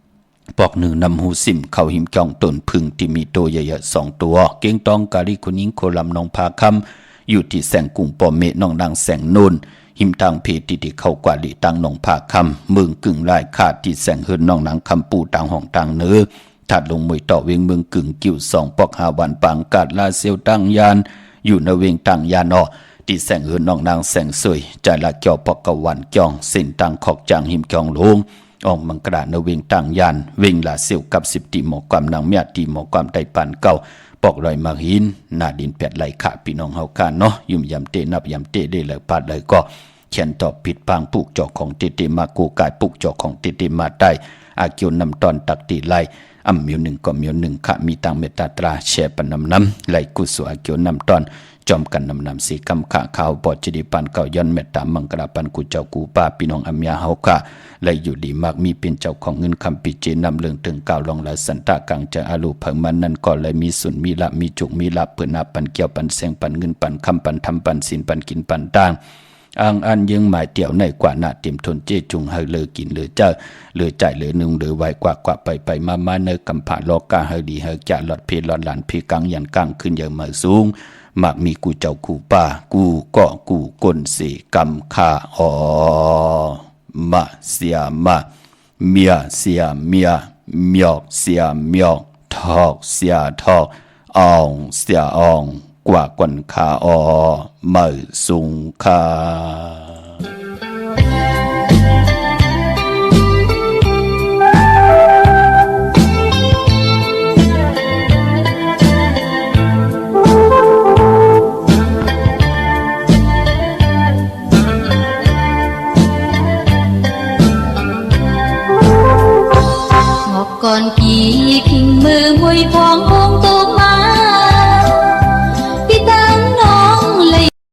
ำปอกหนึ่งนำหูสิมเข้าหิมจองตนพึ่งที่มีตัวใหญ่ๆ2 ตัวเก่งตองกาลิคุนิงโคลำนองพาคำอยู่ที่แสงกุ่งปอเมน้องนางแสงนูนหิมทางเพติที่เข้ากว่าลิตังนองพาคำเมืองกึ่งลายขาดที่แสงเฮิรนน้องนางคำปูต่างห้องต่างเนื้อถัดลงมวยต่อเวงเมืองกึ่งกิ้ว2 ปอก5 วันปังกาดลาเซียวตั้งยานอยู่ในเวงต่างยานที่แสงเฮิรนน้องนางแสงสวยใจละเกี่ยวปอกกวันจองเส้นต่างขอกจางหิมจองลงออกมังกราในเวงต่างยานเวงลาเซียวกับ10ตีหมอความนางเมียตีหมอความไตปันเก่าปอกรอยมาหินหน้าดินแปดไหลขาพี่น้องเฮากันเนาะยุ่มยำเตนับยำเตได้เลยปาดเลยก็เขียนตอบผิดปางปุกจอกของเตมากูกายปุกจอกของเตมาได้อาเกียวนำตอนตักตีไลอัมมิวหนึ่งก็มิวหนึ่งขะมีตังเมตตาตราแชปนำไหลกุศลอาเกียวนำตอนจอมกันนำสีคำขาข่าวปอดจดีปันเก่าย้อนเมตตามังกราปันกูเจ้ากูป้าพี่น้องอัมยาเฮาค่ะและอยู่ดีมากมีเป็นเจ้าของเงินคำปิเจนำเรื่องถึงกาวลองและสันตากังจะอาลูเพิงมันนั่นก็เลยมีสุนมีละมีจุกมีละเปิดนาปันเกี่ยวปันแสงปันเงินปันคำปันทำปันสินปันกินปันต่างอ่างอันยังหมายเตี่ยวในกว่าหน้าเต็มทนเจจุงเฮเลยกินเลยเจ้าเลยใจเลยนึ่งเลยไวกว่าไปมาเนกำผ่าลอกาเฮดีเฮจะหลอดเพลหลอดหลานเพกังยันกังขึ้นอย่างมาสูงมากมีกูเจ้ากูป้ากูก็กูก้นสีกำขามาเสียมาเมียเสียเมียเมียกเสียเมียกทอกเสียทอกอ่องเสียอ่องกว่ากวนขามือสูงขา